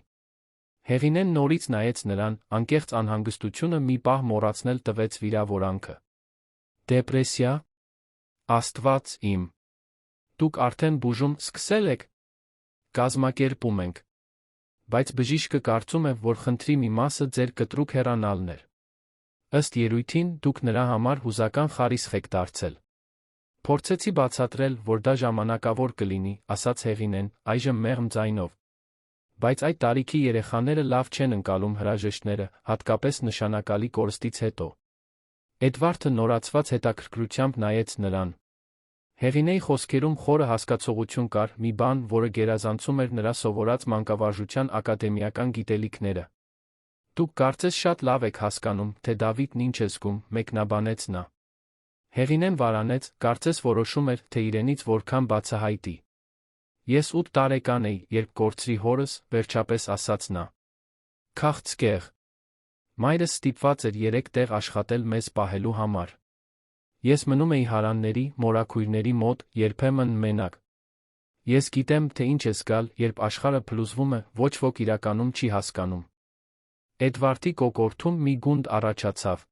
Speaker 1: Հեղինեն նորից նայեց նրան, անկեղծ անհանգստությունը մի պահ մոռացնել տվեց վիրավորանքը։ Դեպրեսիա։ Աստված իմ։ Դուք արդեն բուժում սկսել եք։ Կազմակերպում ենք։ Բայց բժիշկը կարծում է, որ խնդրի մի մասը ձեր կտրուկ հեռանալն էր։ Ըստ երույթին դուք նրա համար հուզական խարիսխ եք դարձել։ Փորձեցի բացատրել, որ դա ժամանակավոր կլինի, ասաց Հեղինեն, այժմ մեղմ ձայնով։ Բայց այդ տարիքի երեխաները լավ չեն ընկալում հրաժեշտները, հատկապես նշանակալի կորստից հետո։ Էդվարդը նորացված հետաքրքրությամբ նայեց նրան։ Հեղինեի խոսքերում խորը հասկացողություն կար, մի բան, որը գերազանցում էր նրա սովորած մանկավարժության ակադեմիական գիտելիքները։ Դուք կարծես շատ լավ եք հասկանում, թե Դավիթն ինչ է զգում, մեկնաբանեց նա։ Հեղինեն վարանեց, կարծես որոշում էր, թե իրենից որքան բացահայտի։ Ես 8 տարեկան էի, երբ կորցրի հորս, վերջապես ասաց նա։ Քաղցկեղ։ Մայրս ստիպված էր 3 տեղ աշխատել մեզ պահելու համար։ Ես մնում էի հարանների, մորաքույրների մոտ, երբեմն մենակ։ Ես գիտեմ, թե ինչ է զգալ, երբ աշխարհը փլուզվում է, ոչ ոք իրականում չի հասկանում։ Էդվարդի կոկորդում մի գունդ առաջացավ։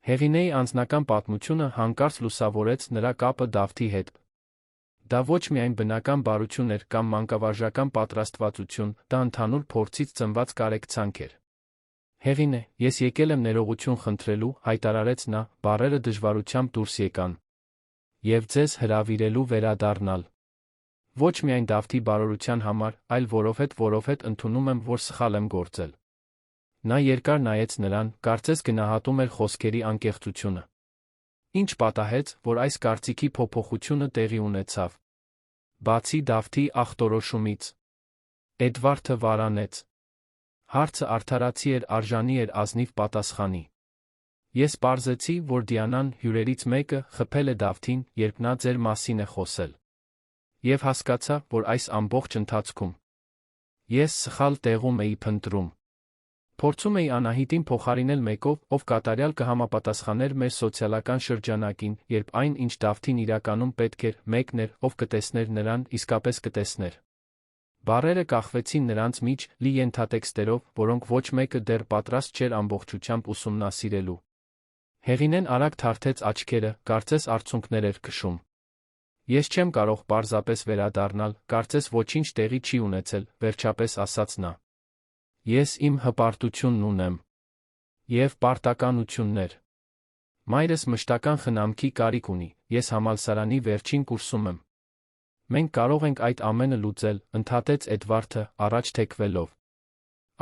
Speaker 1: Հեղինեի անձնական պատմությունը հանկարծ լուսավորեց նրա կապը Դավթի հետ։ Դա ոչ միայն բնական բարություն էր կամ մանկավարժական պատրաստվածություն, դա ընդհանուր փորձից ծնված կարեկցանք էր։ Հեղինե, ես եկել եմ ներողություն խնդրելու, հայտարարեց նա, բառերը դժվարությամբ դուրս եկան։ Եվ ձեզ հրավիրելու վերադառնալ։ Ոչ միայն Դավթի բարօրության համար, այլ որովհետև ընդունում եմ, որ սխալ եմ գործել։ Նա երկար նայեց նրան, կարծես գնահատում էր խոսքերի անկեղծությունը։ Ինչ պատահեց, որ այս կարծիքի փոփոխությունը տեղի ունեցավ։ Բացի Դավթի ախտորոշումից։ Էդվարդը վարանեց։ Հարցը արդարացի էր, արժանի էր ազնիվ պատասխանի։ Ես պարզեցի, որ Դիանան, հյուրերից մեկը, խփել է Դավթին, երբ նա ձեր մասին է խոսել։ Եվ հասկացա, որ այս ամբողջ ընթացքում ես սխալ տեղում էի փնտրում։ Փորձում էի Անահիտին փոխարինել մեկով, ով կատարյալ կհամապատասխաներ մեր սոցիալական շրջանակին, երբ այն, ինչ Դավթին իրականում պետք էր, մեկն էր, ով կտեսներ նրան, իսկապես կտեսներ։ Բառերը կախվեցին նրանց միջ, լի ենթատեքստերով, որոնք ոչ մեկը դեռ պատրաստ չէր ամբողջությամբ ուսումնասիրելու։ Հեղինեն արագ թարթեց աչքերը, կարծես արցունքներ էր քշում։ Ես չեմ կարող պարզապես վերադառնալ, կարծես ոչինչ տեղի չի ունեցել, վերջապես ասաց նա։ Ես իմ հպարտությունն ունեմ։ Եվ պարտականություններ։ Մայրս մշտական խնամքի կարիք ունի, ես համալսարանի վերջին կուրսում եմ։ Մենք կարող ենք այդ ամենը լուծել, ընդհատեց Էդվարդը, առաջ թեքվելով։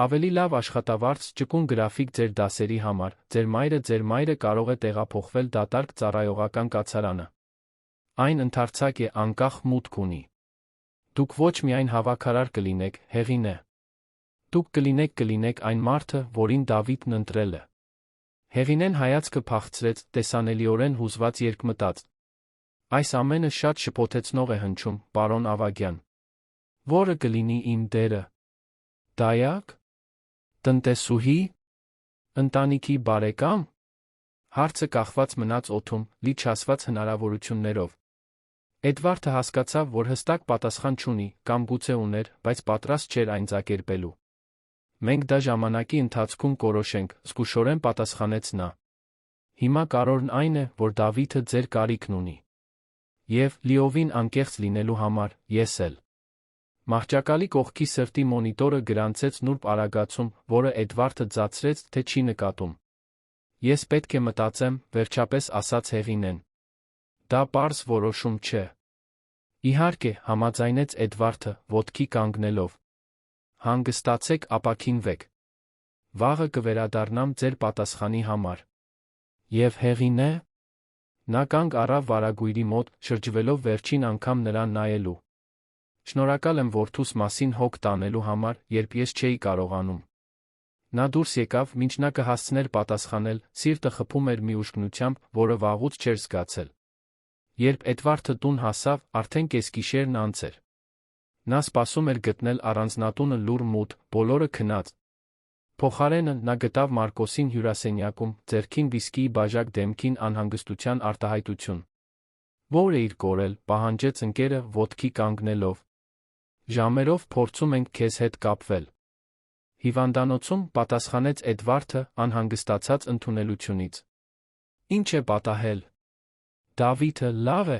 Speaker 1: Ավելի լավ աշխատավարձ, ճկուն գրաֆիկ ձեր դասերի համար, ձեր մայրը կարող է տեղափոխվել դատարկ ծառայողական կացարանը։ Այն ընդարձակ է, անկախ մուտք ունի։ Դուք ոչ միայն հավաքարար կլինեք, Հեղինե։ Դուք կլինեք այն մարդը, որին Դավիթն ընտրել է։ Հեղինեն հայացքը փախցրեց, տեսանելիորեն հուզված երկմտած։ Այս ամենը շատ շփոթեցնող է հնչում, պարոն Ավագյան։ Որը կլինի իմ դերը։ Դայակ։ Տնտեսուհի։ Ընտանիքի բարեկամ։ Հարցը կախված մնաց օդում, լի չասված հնարավորություններով։ Էդվարդը հասկացավ, որ հստակ պատասխան չունի, կամ գուցե ուներ, բայց պատրաստ չէր այն ձակերպելու։ Մենք դա ժամանակի ընթացքում կորոշենք, զգուշորեն պատասխանեց նա։ Հիմա կարևորն այն է, որ Դավիթը ձեր կարիքն ունի։ Եվ, լիովին անկեղծ լինելու համար, ես էլ։ Մահճակալի կողքի սրտի մոնիտորը գրանցեց նուրբ արագացում, որը Էդվարդը ձացրեց, թե չի նկատում։ Ես պետք է մտածեմ, վերջապես ասաց Հեղինեն։ Դա պարզ որոշում չէ։ Իհարկե, համաձայնեց Էդվարդը, ոտքի կանգնելով։ Հանգստացեք, ապաքինվեք։ Վաղը կվերադառնամ ձեր պատասխանի համար։ Եվ Հեղինե։ Նա կանգ առավ վարագույրի մոտ, շրջվելով վերջին անգամ նրան նայելու։ Շնորհակալ եմ որդուս մասին հոգ տանելու համար, երբ ես չէի կարողանում։ Նա դուրս եկավ, մինչ նա կհասցներ պատասխանել, սիրտը խփում էր մի ուժգնությամբ, որը վաղուց չէր զգացել։ Երբ Էդվարդը տուն հասավ, արդեն կեսգիշերն անց էր։ Նա սպասում էր գտնել առանձնատունը լուռ մութ, բոլորը քնած։ Փոխարենը նա գտավ Մարկոսին հյուրասենյակում, ձեռքին վիսկիի բաժակ, դեմքին անհանգստության արտահայտություն։ Ո՞ր էիր կորել, պահանջեց ընկերը, ոտքի կանգնելով։ Ժամերով փորձում ենք քեզ հետ կապվել։ Հիվանդանոցում, պատասխանեց Էդվարդը, անհանգստացած ընդունելությունից։ Ինչ է պատահել։ Դավիթը լավ է։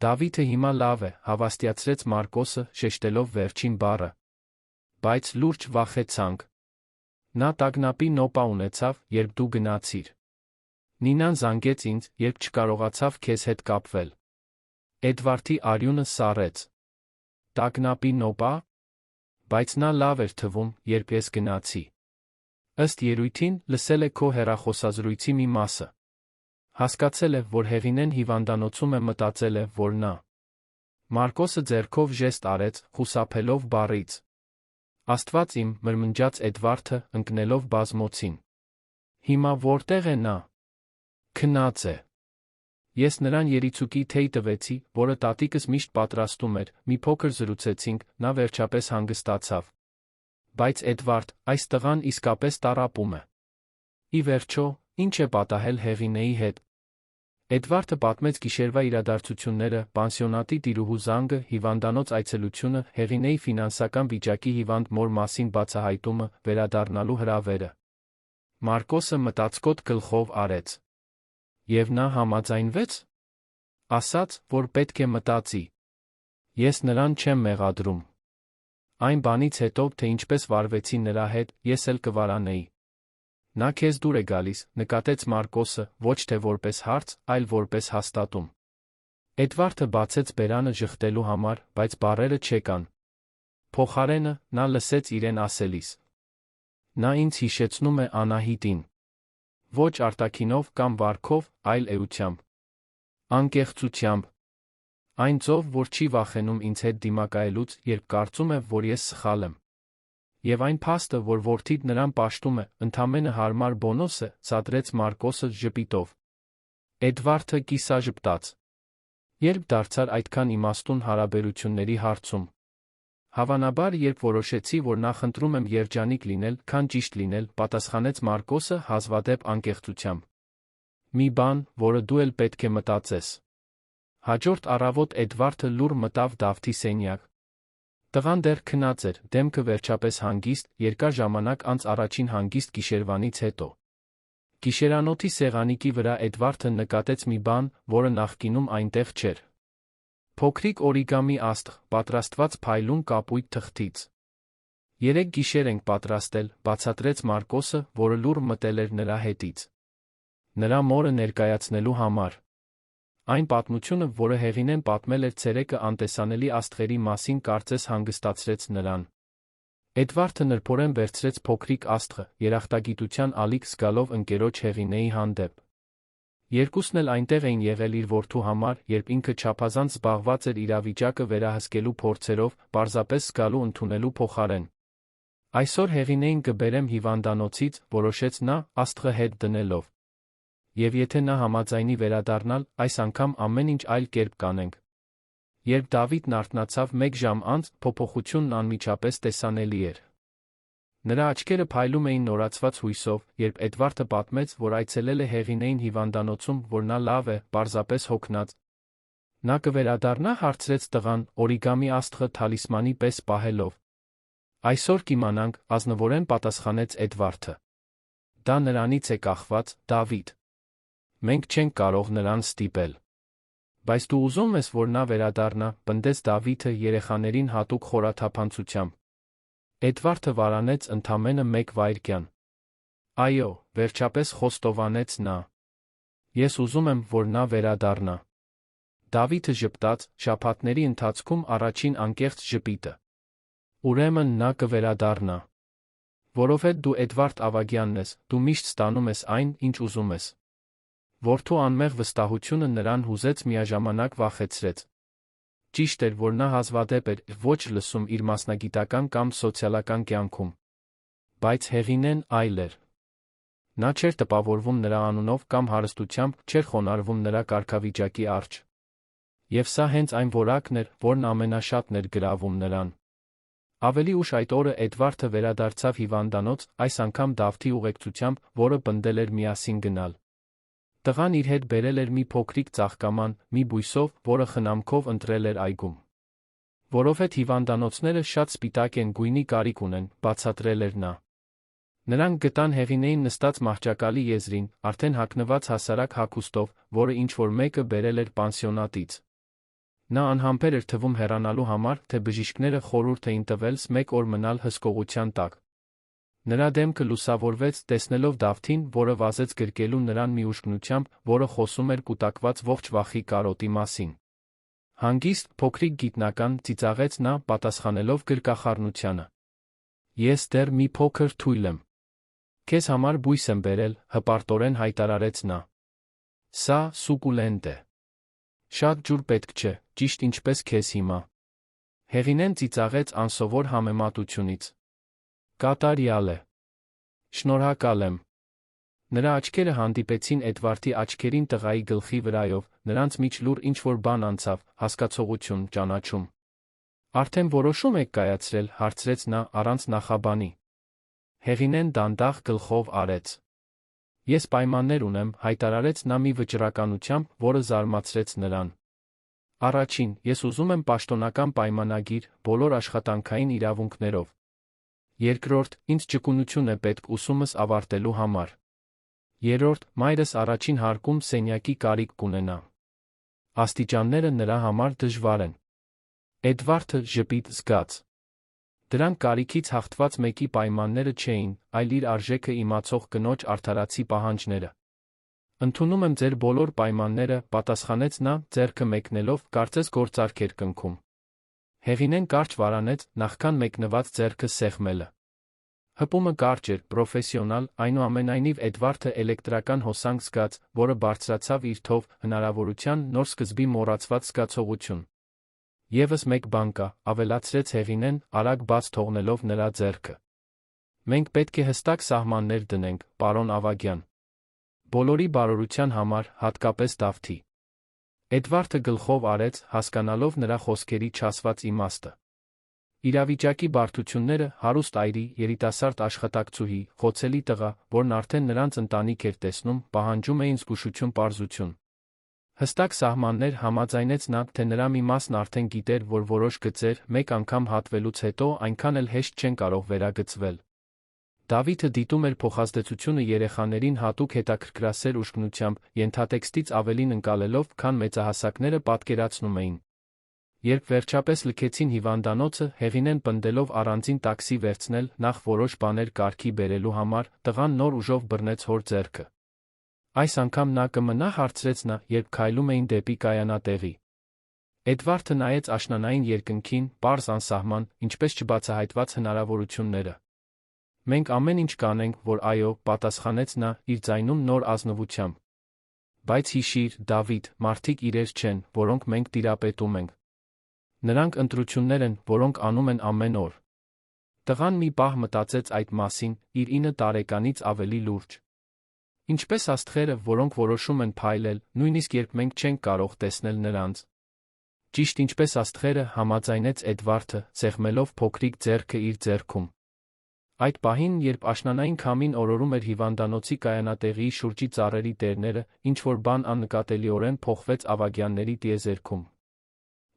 Speaker 1: Դավիթը հիմա լավ է, հավաստիացրեց Մարկոսը, շեշտելով վերջին բառը։ Բայց լուրջ վախեցանք։ Նա տագնապի նոպա ունեցավ, երբ դու գնացիր։ Նինան զանգեց ինձ, երբ չկարողացավ քեզ հետ կապվել։ Էդվարդի արյունը սառեց։ Տագնապի նոպա։ Բայց նա լավ էր թվում, երբ ես գնացի։ Ըստ երույթին, լսել է քո հեռախոսազրույցի մի մասը։ Հասկացել է, որ Հեղինեն հիվանդանոցում է, մտածել է, որ նա։ Մարկոսը ձեռքով ժեստ արեց, խուսափելով բառից։ Աստված իմ, մրմնջաց Էդվարդը, ընկնելով բազմոցին։ Հիմա որտեղ է նա։ Քնած է։ Ես նրան երիցուկի թեյ տվեցի, որը տատիկս միշտ պատրաստում էր, մի փոքր զրուցեցինք, նա վերջապես հանգստացավ։ Բայց Էդվարդ, այս տղան իսկապես տառապում է։ Ի վերջո, ինչ է պատահել Հեղինեի հետ։ Էդվարդը պատմեց գիշերվա իրադարձությունները, պանսիոնատի տիրուհու զանգը, հիվանդանոց այցելությունը, Հեղինեի ֆինանսական վիճակի, հիվանդ մոր մասին բացահայտումը, վերադառնալու հրավերը։ Մարկոսը մտածկոտ գլխով արեց։ Եվ նա համաձայնվեց։ Ասաց, որ պետք է մտածի։ Ես նրան չեմ մեղադրում։ Այն բանից հետո, թե ինչպես վարվեցի նրա հետ, ես էլ կվարանեի։ Նա քեզ դուր է գալիս, նկատեց Մարկոսը, ոչ թե որպես հարց, այլ որպես հաստատում։ Էդվարդը բացեց բերանը ժխտելու համար, բայց բառերը չեկան։ Փոխարենը, նա լսեց իրեն ասելիս. Նա ինձ հիշեցնում է Անահիտին։ Ոչ արտաքինով կամ վարքով, այլ էությամբ։ Անկեղծությամբ։ Այն ծով, որ չի վախենում ինձ հետ դիմակայելուց, երբ կարծում է, որ ես սխալ եմ։ Եվ այն փաստը, որ որդիդ նրան պաշտում է, ընդամենը հարմար բոնոս է, ցածրեց Մարկոսը ժպիտով։ Էդվարդը կիսաժպտաց։ Երբ դարձար այդքան իմաստուն հարաբերությունների հարցում։ Հավանաբար, երբ որոշեցի, որ նախընտրում եմ երջանիկ լինել, քան ճիշտ լինել, պատասխանեց Մարկոսը հազվադեպ անկեղծությամբ։ Մի բան, որը դու էլ պետք է մտածես։ Հաջորդ առավոտ Էդվարդը լուռ մտավ Դավթի սենյակ։ Տղան դեռ քնած էր, դեմքը վերջապես հանգիստ, երկար ժամանակ անց առաջին հանգիստ գիշերվանից հետո։ Գիշերանոթի սեղանիկի վրա Էդվարդը նկատեց մի բան, որը նախկինում այնտեղ չէր։ Փոքրիկ օրիգամի աստղ, պատրաստված փայլուն կապույտ թղթից։ Երեք գիշեր ենք պատրաստել, բացատրեց Մարկոսը, որը լուռ մտել էր նրա հետից։ Նրա մորը ներկայացնելու համար։ Այն պատմությունը, որը Հեղինեն պատմել էր ցերեկը անտեսանելի աստղերի մասին, կարծես հանգստացրեց նրան։ Էդվարդը նրբորեն վերցրեց փոքրիկ աստղը, երախտագիտության ալիք զգալով ընկերոջ Հեղինեի հանդեպ։ Երկուսն էլ այնտեղ էին եղել իր որդու համար, երբ ինքը չափազանց զբաղված էր իրավիճակը վերահսկելու փորձերով, պարզապես զգալու ընդունելու փոխարեն։ Այսօր Հեղինեին կբերեմ հիվանդանոցից, որոշեց նա, աստղը հետ դնելով։ Եվ եթե նա համաձայնի վերադառնալ, այս անգամ ամեն ինչ այլ կերպ կանենք։ Երբ Դավիթն արթնացավ 1 ժամ անց, փոփոխությունն անմիջապես տեսանելի էր։ Նրա աչքերը փայլում էին նորացված հույսով, երբ Էդվարդը պատմեց, որ այցելել է Հեղինեին հիվանդանոցում, որ նա լավ է, պարզապես հոգնած։ Նա կվերադառնա, հարցրեց տղան, օրիգամի աստղը թալիսմանի պես պահելով։ Այսօր կիմանանք, ազնվորեն պատասխանեց Էդվարդը։ Դա նրանից է կախված, Դավիթ։ Մենք չենք կարող նրան ստիպել։ Բայց դու ուզում ես, որ նա վերադառնա, պնդեց Դավիթը երեխաներին հատուկ խորաթափանցությամբ։ Էդվարդը վարանեց ընդամենը 1 վայրկյան։ Այո, վերջապես խոստովանեց նա։ Ես ուզում եմ, որ նա վերադառնա։ Դավիթը ժպտաց, շաբաթների ընթացքում առաջին անկեղծ ժպիտը։ Ուրեմն նա կվերադառնա։ Որովհետև դու Էդվարդ Ավագյանն ես, դու միշտ ստանում ես այն, ինչ ուզում ես։ Որդու անմեղ վստահությունը նրան հուզեց, միաժամանակ վախեցրեց։ Ճիշտ էր, որ նա հազվադեպ էր ոչ լսում իր մասնագիտական կամ սոցիալական կյանքում։ Բայց Հեղինեն այլ էր։ Նա չէր տպավորվում նրա անունով կամ հարստությամբ, չէր խոնարհվում նրա կարգավիճակի առջ։ Եվ սա հենց այն որակն էր, որն ամենաշատն էր գրավում նրան։ Ավելի ուշ այդ օրը Էդվարդը վերադարձավ հիվանդանոց, այս անգամ Դավթի ուղեկցությամբ, որը պնդել էր միասին գնալ։ Տղան իր հետ բերել էր մի փոքրիկ ծաղկաման, մի բույսով, որը խնամքով ընտրել էր այգում։ Որովհետև հիվանդանոցները շատ սպիտակ են գույնի կարիք ունեն, բացատրել էր նա։ Նրանք գտան Հեղինեին նստած մահճակալի եզրին, արդեն հագնված հասարակ հագուստով, որը ինչ-որ մեկը բերել էր պանսիոնատից։ Նա անհամբեր էր թվում հեռանալու համար, թե բժիշկները խորհուրդ էին տվելս մեկ օր մնալ հսկողության տակ։ Նրա դեմքը լուսավորվեց, տեսնելով Դավթին, որը վազեց գրկելու նրան մի ուժգնությամբ, որը խոսում էր կուտակված ողջ վախի կարոտի մասին։ Հանգիստ, փոքրիկ գիտնական, ծիծաղեց նա, պատասխանելով գրկախառնությանը։ Ես դեռ մի փոքր թույլ եմ։ Քեզ համար բույս եմ բերել, հպարտորեն հայտարարեց նա։ Սա սուկուլենտ է։ Շատ ջուր պետք չէ, ճիշտ ինչպես քեզ հիմա։ Հեղինեն ծիծաղեց անսովոր համեմատությունից։ Կատարյալ է։ Շնորհակալ եմ։ Նրա աչքերը հանդիպեցին Էդվարդի աչքերին տղայի գլխի վրայով, նրանց միջ լուր ինչ-որ բան անցավ, հասկացողություն, ճանաչում։ Արդեն որոշում եք կայացրել, հարցրեց նա, առանց նախաբանի։ Հեղինեն դանդաղ գլխով արեց։ Ես պայմաններ ունեմ, հայտարարեց նա մի վճռականությամբ, որը զարմացրեց նրան։ Առաջին, ես ուզում եմ պաշտոնական պայմանագիր, բոլոր աշխատանքային իրավունքներով։ Երկրորդ, ինձ ճկունություն է պետք ուսումս ավարտելու համար։ Երրորդ, մայրս առաջին հարկում սենյակի կարիք կունենա։ Աստիճանները նրա համար դժվար են։ Էդվարդը ժպիտ զգաց։ Դրանք կարիքից հաղթված մեկի պայմանները չէին, այլ իր արժեքը իմացող կնոջ արդարացի պահանջները։ Ընդունում եմ ձեր բոլոր պայմանները, պատասխանեց նա, ձեռքը մեկնելով, կարծես գործարք էր կնքում։ Հեղինեն կարճ վարանեց, նախքան մեկնված ձեռքը սեղմելը։ Հպումը կարճ էր, պրոֆեսիոնալ, այնուամենայնիվ Էդվարդը էլեկտրական հոսանք զգաց, որը բարձրացավ իր թով, հնարավորության նոր սկզբի մոռացված զգացողություն։ Եվս մեկ բան կա, ավելացրեց Հեղինեն, արագ բաց թողնելով նրա ձեռքը։ Մենք պետք է հստակ սահմաններ դնենք, պարոն Ավագյան։ Բոլորի բարօրության համար, հատկապես Դավթի։ Էդվարդը գլխով արեց, հասկանալով նրա խոսքերի չասված իմաստը։ Իրավիճակի բարդությունները, հարուստ այրի, երիտասարդ աշխատակցուհի, խոցելի տղա, որն արդեն նրանց ընտանիք էր տեսնում, պահանջում էին զգուշություն, պարզություն։ Հստակ սահմաններ, համաձայնեց նա, թե նրա մի մասն արդեն գիտեր, որ որոշ գծեր, մեկ անգամ հատվելուց հետո այնքան էլ հեշտ չեն կարող վերագծվել։ Դավիթը դիտում էր փոխազդեցությունը երեխաներին հատուկ հետաքրքրասեր ուշքնությամբ, ենթատեքստից ավելին ընկալելով, քան մեծահասակները պատկերացնում էին։ Երբ վերջապես լքեցին հիվանդանոցը, Հեղինեն պնդելով առանձին տաքսի վերցնել, նախ որոշ բաներ կարգի բերելու համար, տղան նոր ուժով բռնեց հոր ձեռքը։ Այս անգամ նա կմնա, հարցրեց նա, երբ քայլում էին դեպի կայանատեղի։ Էդվարդը նայեց աշնանային երկնքին, պարզ անսահման, ինչպես չբացահայտված հնարավորությունները։ Մենք ամեն ինչ կանենք, որ այո, պատասխանեց նա, իր ձայնում նոր ազնվությամբ։ Բայց հիշիր, Դավիթ, մարդիկ իրեր չեն, որոնք մենք տիրապետում ենք։ Նրանք ընտրություններ են, որոնք անում են ամեն օր։ Տղան մի պահ մտածեց այդ մասին, իր 9 տարեկանից ավելի լուրջ։ Ինչպես աստղերը, որոնք որոշում են փայլել, նույնիսկ երբ մենք չենք կարող տեսնել նրանց։ Ճիշտ ինչպես աստղերը, համաձայնեց Էդվարդը, սեղմելով փոքրիկ ձեռքը իր ձեռքում։ Այդ պահին, երբ աշնանային քամին օրորում էր հիվանդանոցի կայանատեղիի շուրջի ծառերի տերները, ինչ-որ բան աննկատելիորեն փոխվեց Ավագյանների տիեզերքում։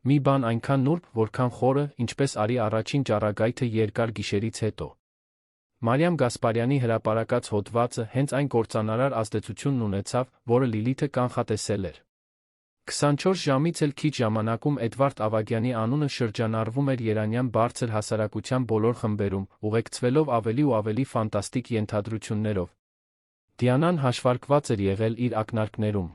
Speaker 1: Մի բան այնքան նուրբ, որքան խորը, ինչպես արի առաջին ճառագայթը երկար գիշերից հետո։ Մարիամ Գասպարյանի հրապարակած հոդվածը հենց այն կործանարար ազդեցությունն ունեցավ, որը Լիլիթը կանխատեսել էր։ 24 ժամից էլ քիչ ժամանակում Էդվարդ Ավագյանի անունը շրջանառվում էր երանյան բարձր հասարակության բոլոր խմբերում, ուղեկցվելով ավելի ու ավելի ֆանտաստիկ ենթադրություններով։ Դիանան հաշվարկված էր եղել իր ակնարկներում։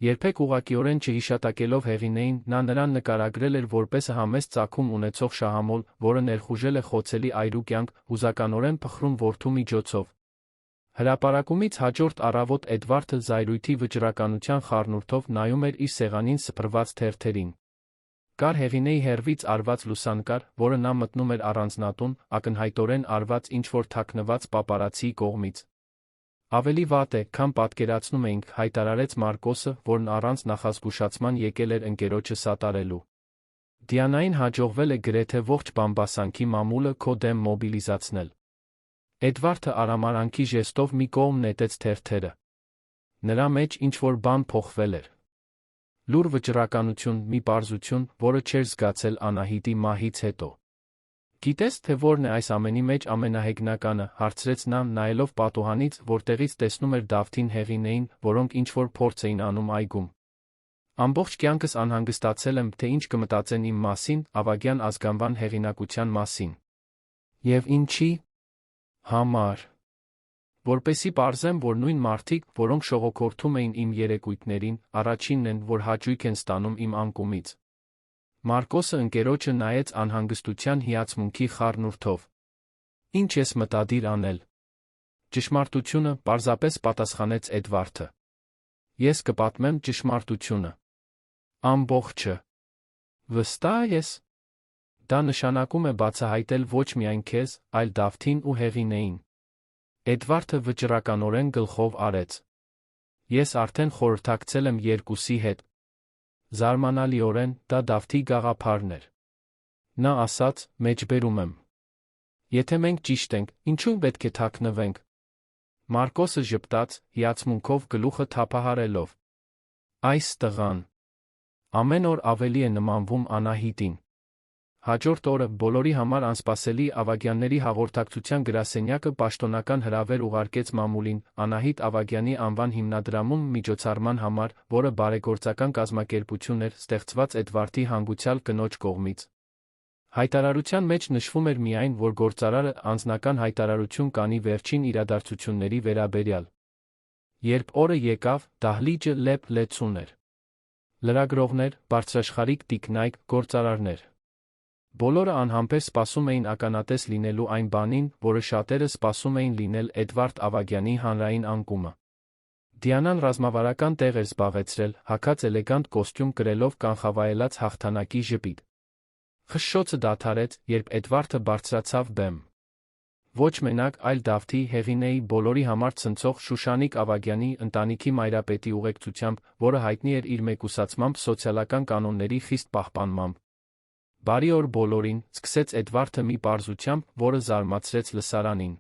Speaker 1: Երբեք ուղղակիորեն չհիշատակելով Հեղինեին, նա նրան նկարագրել էր որպես համեստ ծագում ունեցող շահամոլ, որը ներխուժել է խոցելի այրու կյանք, հուզականորեն փխրուն որդու միջոցով։ Հրապարակումից հաջորդ առավոտ Էդվարդը զայրույթի վճռականության խառնուրդով նայում էր իր սեղանին սփռված թերթերին։ Կար Հեղինեի հեռվից արված լուսանկար, որը նա մտնում էր առանձնատուն, ակնհայտորեն արված ինչ-որ թաքնված պապարացիի կողմից։ Ավելի վատ է, քան պատկերացնում էինք, հայտարարեց Մարկոսը, որն առանց նախազգուշացման եկել էր ընկերոջը սատարելու։ Դիանային հաջողվել է գրեթե ողջ բամբասանքի մամուլը քո դեմ մոբիլիզացնել։ Էդվարդը արամարանքի ժեստով մի կողմ նետեց թերթերը։ Նրա մեջ ինչ-որ բան փոխվել էր։ Լուր վճռականություն, մի պարզություն, որը չէր զգացել Անահիտի մահից հետո։ Գիտես, թե որն է այս ամենի մեջ ամենահեգնականը, հարցրեց նա, նայելով պատուհանից, որտեղից տեսնում էր Դավթին Հեղինեին, որոնք ինչ-որ փորձ էին անում այգում։ Ամբողջ կյանքս անհանգստացել եմ, թե ինչ կմտածեն իմ մասին, ավագյան ազգանվան հեղինակության մասին։ Եվ ինչի՞ համար։ Որպեսզի պարզեմ, որ նույն մարդիկ, որոնք շողոքորթում էին իմ երեկույթներին, առաջինն են, որ հաճույք են ստանում իմ անկումից։ Մարկոսը ընկերոջը նայեց անհանգստության հիացմունքի խառնուրդով։ Ինչ ես մտադիր անել։ Ճշմարտությունը, պարզապես պատասխանեց Էդվարդը։ Ես կպատմեմ ճշմարտությունը։ Ամբողջը։ Վստահ ես։ Դա նշանակում է բացահայտել ոչ միայն քեզ, այլ Դավթին ու Հեղինեին։ Էդվարդը վճռականորեն գլխով արեց։ Ես արդեն խորհրդակցել եմ երկուսի հետ։ Զարմանալիորեն, դա Դավթի գաղափարն էր։ Նա ասաց, մեջբերում եմ։ Եթե մենք ճիշտ ենք, ինչու պետք է թաքնվենք։ Մարկոսը ժպտաց, հիացմունքով գլուխը թափահարելով։ Այս տղան ամեն օր ավելի է նմանվում Անահիտին։ Հաջորդ օրը բոլորի համար անսպասելի Ավագյանների հաղորդակցության գրասենյակը պաշտոնական հրավեր ուղարկեց մամուլին Անահիտ Ավագյանի անվան հիմնադրամում միջոցառման համար, որը բարեգործական կազմակերպություն էր ստեղծված Էդվարդի հանգուցյալ կնոջ կողմից։ Հայտարարության մեջ նշվում էր միայն, որ գործարարը անձնական հայտարարություն կանի վերջին իրադարձությունների վերաբերյալ։ Երբ օրը եկավ, դահլիճը լեփ-լեցուն էր։ Լրագրողներ, բարձրաշխարհիկ տիկնայք, գործարարներ։ Բոլորը անհամբեր սպասում էին ականատես լինելու այն բանին, որը շատերը սպասում էին լինել Էդվարդ Ավագյանի հանրային անկումը։ Դիանան ռազմավարական տեղ էր զբաղեցրել, հագած էլեգանտ կոստյում կրելով կանխավայելած հաղթանակի ժպիտ։ Խշշոցը դադարեց, երբ Էդվարդը բարձրացավ բեմ։ Ոչ մենակ, այլ Դավթի, Հեղինեի, բոլորի համար ցնցող Շուշանիկ Ավագյանի ընտանիքի մայրապետի ուղեկցությամբ, որը հայտնի էր իր մեկուսացմամբ սոցիալական կանոնների խիստ պահպանմամբ։ Բարի օր բոլորին, սկսեց Էդվարդը մի պարզությամբ, որը զարմացրեց լսարանին։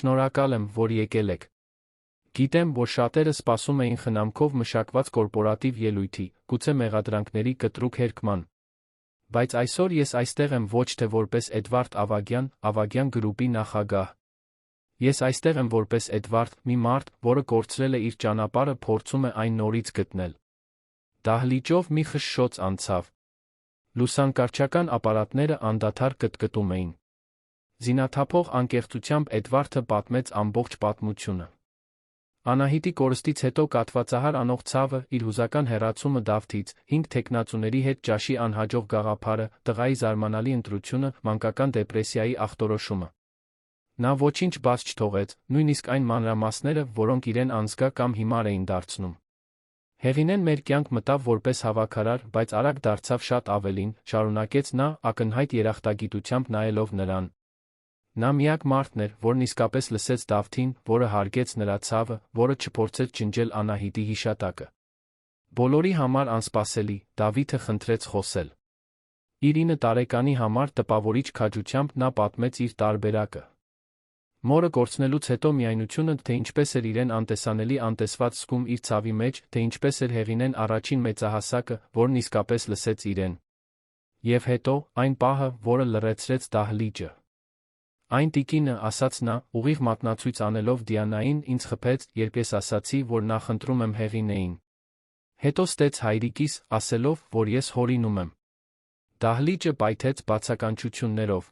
Speaker 1: Շնորհակալ եմ, որ եկել եք։ Գիտեմ, որ շատերը սպասում էին խնամքով մշակված կորպորատիվ ելույթի, գուցե մեղադրանքների կտրուկ հերկման։ Բայց այսօր ես այստեղ եմ ոչ թե որպես Էդվարդ Ավագյան, Ավագյան գրուպի նախագահ։ Ես այստեղ եմ որպես Էդվարդ, մի մարդ, որը կորցրել է իր ճանապարհը, փորձում է այն նորից գտնել։ Դահլիճով մի խշշոց անցավ։ Լուսանկարչական ապարատները անդադար կտկտում էին։ Զինաթափող անկեղծությամբ Էդվարդը պատմեց ամբողջ պատմությունը։ Անահիտի կորստից հետո կաթվածահար անող ցավը, իր հուզական հեռացումը Դավթից, 5 թեկնածուների հետ ճաշի անհաջող գաղափարը, տղայի զարմանալի ընտրությունը, մանկական դեպրեսիայի ախտորոշումը։ Նա ոչինչ բաց չթողեց, նույնիսկ այն մանրամասները, որոնք իրեն անզգա կամ հիմար էին դարձնում։ Հեղինեն մեր կյանք մտավ որպես հավաքարար, բայց արագ դարձավ շատ ավելին, շարունակեց նա, ակնհայտ երախտագիտությամբ նայելով նրան։ Նա միակ մարդն էր, որն իսկապես լսեց Դավթին, որը հարգեց նրա ցավը, որը չփորձեց ջնջել Անահիտի հիշատակը։ Բոլորի համար անսպասելի, Դավիթը խնդրեց խոսել։ Իր 9 տարեկանի համար տպավորիչ քաջությամբ նա պատմեց իր տարբերակը։ Մորը կորցնելուց հետո միայնությունը, թե ինչպես էր իրեն անտեսանելի անտեսված զգում իր ցավի մեջ, թե ինչպես էր Հեղինեն առաջին մեծահասակը, որն իսկապես լսեց իրեն։ Եվ հետո, այն պահը, որը լռեցրեց դահլիճը։ Այն տիկինը, ասաց նա, ուղիղ մատնացույց անելով Դիանային, ինձ խփեց, երբ ես ասացի, որ նախընտրում եմ Հեղինեին։ Հետո ստեց հայրիկիս, ասելով, որ ես հորինում եմ։ Դահլիճը պայթեց բացականչություններով։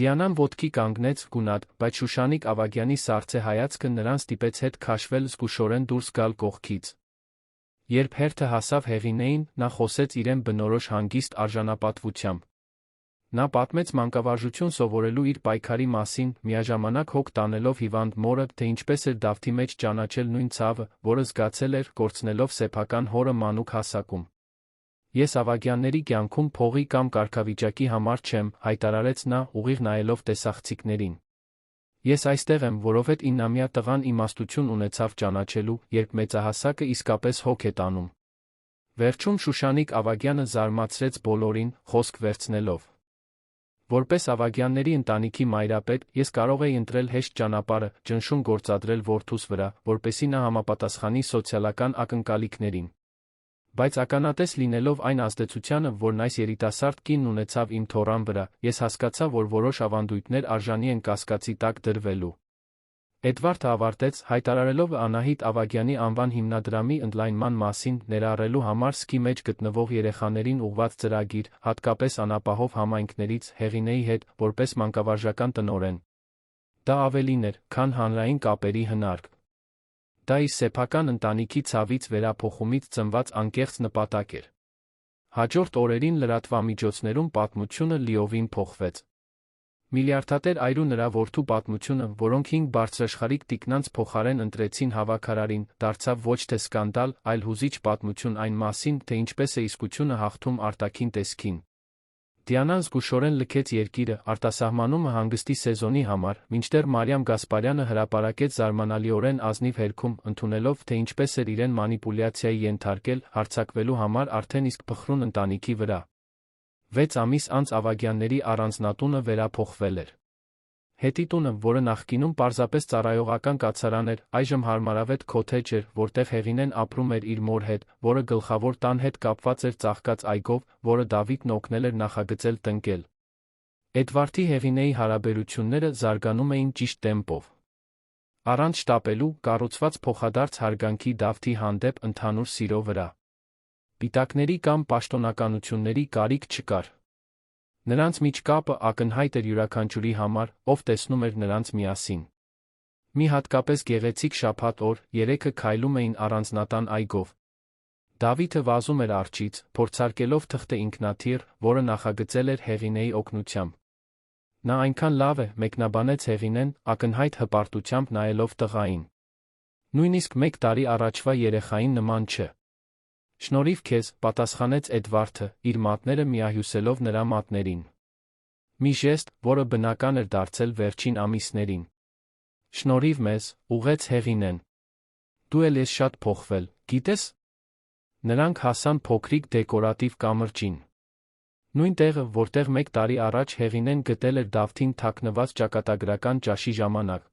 Speaker 1: Դիանան ոտքի կանգնեց, գունատ, բայց Շուշանիկ Ավագյանի սառցե հայացքը նրան ստիպեց հետ քաշվել զգուշորեն դուրս գալ կողքից։ Երբ հերթը հասավ Հեղինեին, նա խոսեց իրեն բնորոշ հանգիստ արժանապատվությամբ։ Նա պատմեց մանկավարժություն սովորելու իր պայքարի մասին, միաժամանակ հոգ տանելով հիվանդ մորը, թե ինչպես էր Դավթի մեջ ճանաչել նույն ցավը, որը զգացել էր, կորցնելով սեփական հորը մանուկ հասակում։ Ես Ավագյանների կյանքում փողի կամ կարգավիճակի համար չեմ, հայտարարեց նա, ուղիղ նայելով տեսախցիկներին։ Ես այստեղ եմ, որովհետև 9-ամյա տղան իմաստություն ունեցավ ճանաչելու, երբ մեծահասակը իսկապես հոգ է տանում։ Վերջում Շուշանիկ Ավագյանը զարմացրեց բոլորին, խոսք վերցնելով։ Որպես Ավագյանների ընտանիքի մայրապետ, ես կարող էի ընտրել հեշտ ճանապարհը, ճնշում գործադրել որդուս վրա, որպեսզի նա համապատասխանի սոցիալական ակնկալիքներին։ Բայց ականատես լինելով այն ազդեցությանը, որն այս երիտասարդ կինն ունեցավ իմ թոռան վրա, ես հասկացա, որ որոշ ավանդույթներ արժանի են կասկածի տակ դրվելու։ Էդվարդը ավարտեց, հայտարարելով Անահիտ Ավագյանի անվան հիմնադրամի ընդլայնման մասին, ներառելու համար ՍԿԻ մեջ գտնվող երեխաներին ուղղված ծրագիր, հատկապես անապահով համայնքներից, Հեղինեի հետ, որպես մանկավարժական տնօրեն։ Դա ավելին էր, քան հանրային կապերի հնարք։ Դա իր սեփական ընտանիքի ցավից վերափոխումից ծնված անկեղծ նպատակ էր։ Հաջորդ օրերին լրատվամիջոցներում պատմությունը լիովին փոխվեց։ Միլիարդատեր այրու նրա որդու պատմությունը, որոնք 5 բարձրաշխարհիկ տիկնանց փոխարեն ընտրեցին հավաքարարին, դարձավ ոչ թե սկանդալ, այլ հուզիչ պատմություն այն մասին, թե ինչպես է իսկությունը հաղթում արտաքին տեսքին։ Դիանան զգուշորեն լքեց երկիրը, արտասահմանումը հանգստի սեզոնի համար, մինչդեռ Մարիամ Գասպարյանը հրապարակեց զարմանալիորեն ազնիվ հերքում, ընդունելով, թե ինչպես էր իրեն մանիպուլյացիայի ենթարկել, հարձակվելու համար արդեն իսկ փխրուն ընտանիքի վրա։ 6 ամիս անց Ավագյանների առանձնատունը վերափոխվել էր։ Հետիտունը, որը նախկինում պարզապես ծառայողական կացարան էր, այժմ հարմարավետ քոթեջ էր, որտեղ Հեղինեն ապրում էր իր մոր հետ, որը գլխավոր տան հետ կապված էր ծաղկած այգով, որը Դավիթն օգնել էր նախագծել տնկել։ Էդվարդի Հեղինեի հարաբերությունները զարգանում էին ճիշտ տեմպով։ Առանց շտապելու, կառուցված փոխադարձ հարգանքի Դավթի հանդեպ ընդհանուր սիրո վրա։ Պիտակների կամ պաշտոնականությունների կարիք չկար։ Նրանց միջ կապը ակնհայտ էր յուրաքանչյուրի համար, ով տեսնում էր նրանց միասին։ Մի հատկապես գեղեցիկ շաբաթ օր, երեքը քայլում էին առանձնատան այգով։ Դավիթը վազում էր արջից, փորձարկելով թղթե ինքնաթիռ, որը նախագծել էր Հեղինեի օգնությամբ։ Նա այնքան լավ է, մեկնաբանեց Հեղինեն, ակնհայտ հպարտությամբ նայելով տղային։ Նույնիսկ 1 տարի առաջվա երեխային նման չէ։ Շնորհիվ քեզ, պատասխանեց Էդվարդը, իր մատները միահյուսելով նրա մատներին։ Մի ժեստ, որը բնական էր դարձել վերջին ամիսներին։ Շնորհիվ մեզ, ուղղեց Հեղինեն։ Դու էլ ես շատ փոխվել, գիտես։ Նրանք հասան փոքրիկ դեկորատիվ կամրջին։ Նույն տեղը, որտեղ 1 տարի առաջ Հեղինեն գտել էր Դավթին թաքնված ճակատագրական ճաշի ժամանակ։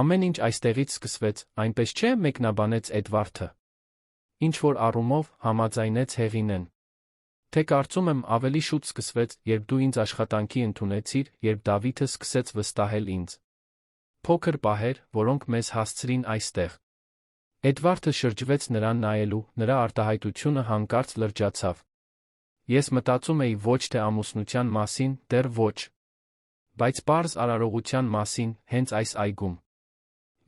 Speaker 1: Ամեն ինչ այստեղից սկսվեց, այնպես չէ, մեկնաբանեց Էդվարդը։ Ինչ-որ առումով, համաձայնեց Հեղինեն։ Թե կարծում եմ ավելի շուտ սկսվեց, երբ դու ինձ աշխատանքի ընդունեցիր, երբ Դավիթը սկսեց վստահել ինձ։ Փոքր պահեր, որոնք մեզ հասցրին այստեղ։ Էդվարդը շրջվեց նրան նայելու, նրա արտահայտությունը հանկարծ լրջացավ։ Ես մտածում էի ոչ թե ամուսնության մասին, դեռ ոչ։ Բայց պարզ արարողության մասին, հենց այս այգում։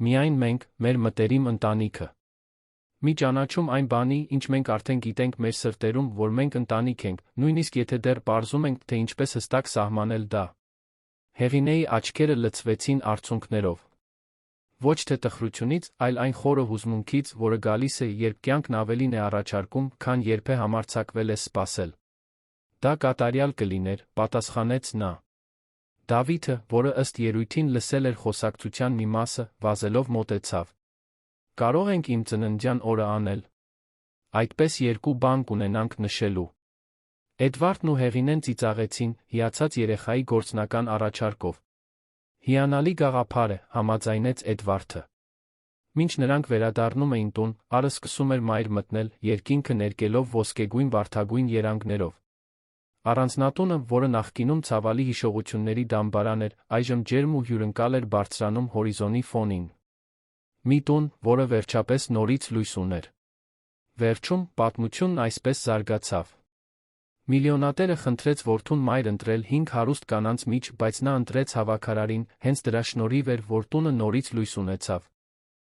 Speaker 1: Միայն մենք, մեր մտերիմ ընտանիքը։ Մի ճանաչում այն բանի, ինչ մենք արդեն գիտենք մեր սրտերում, որ մենք ընտանիք ենք, նույնիսկ եթե դեռ պարզում ենք, թե ինչպես հստակ սահմանել դա։ Հեղինեի աչքերը լցվեցին արցունքներով։ Ոչ թե տխրությունից, այլ այն խորը հուզմունքից, որը գալիս է, երբ կյանքն ավելին է առաջարկում, քան երբե համարձակվել ես սպասել։ Դա կատարյալ կլիներ, պատասխանեց նա։ Դավիթը, որը ըստ երույթին լսել էր խոսակցության մի մասը, վազելով մոտեցավ։ Կարող ենք իմ ծննդյան օրը անել։ Այդպես 2 բան կունենանք նշելու։ Էդվարդն ու Հեղինեն ծիծաղեցին, հիացած երեխայի գործնական առաջարկով։ Հիանալի գաղափար է, համաձայնեց Էդվարդը։ Մինչ նրանք վերադառնում էին տուն, արը սկսում էր մայր մտնել, երկինքը ներկելով ոսկեգույն վարդագույն երանգներով։ Առանձնատունը, որը նախկինում ցավալի հիշողությունների դամբարան էր, այժմ ջերմ ու հյուրընկալ էր բարձրանում հորիզոնի ֆոնին։ Մի տուն, որը վերջապես նորից լույս ուներ։ Վերջում, պատմությունն այսպես զարգացավ։ Միլիոնատերը խնդրեց որդուն մայր ընտրել 5 հարուստ կանանց միջ, բայց նա ընտրեց հավաքարարին, հենց դրա շնորհիվ էր, որ տունը նորից լույս ունեցավ։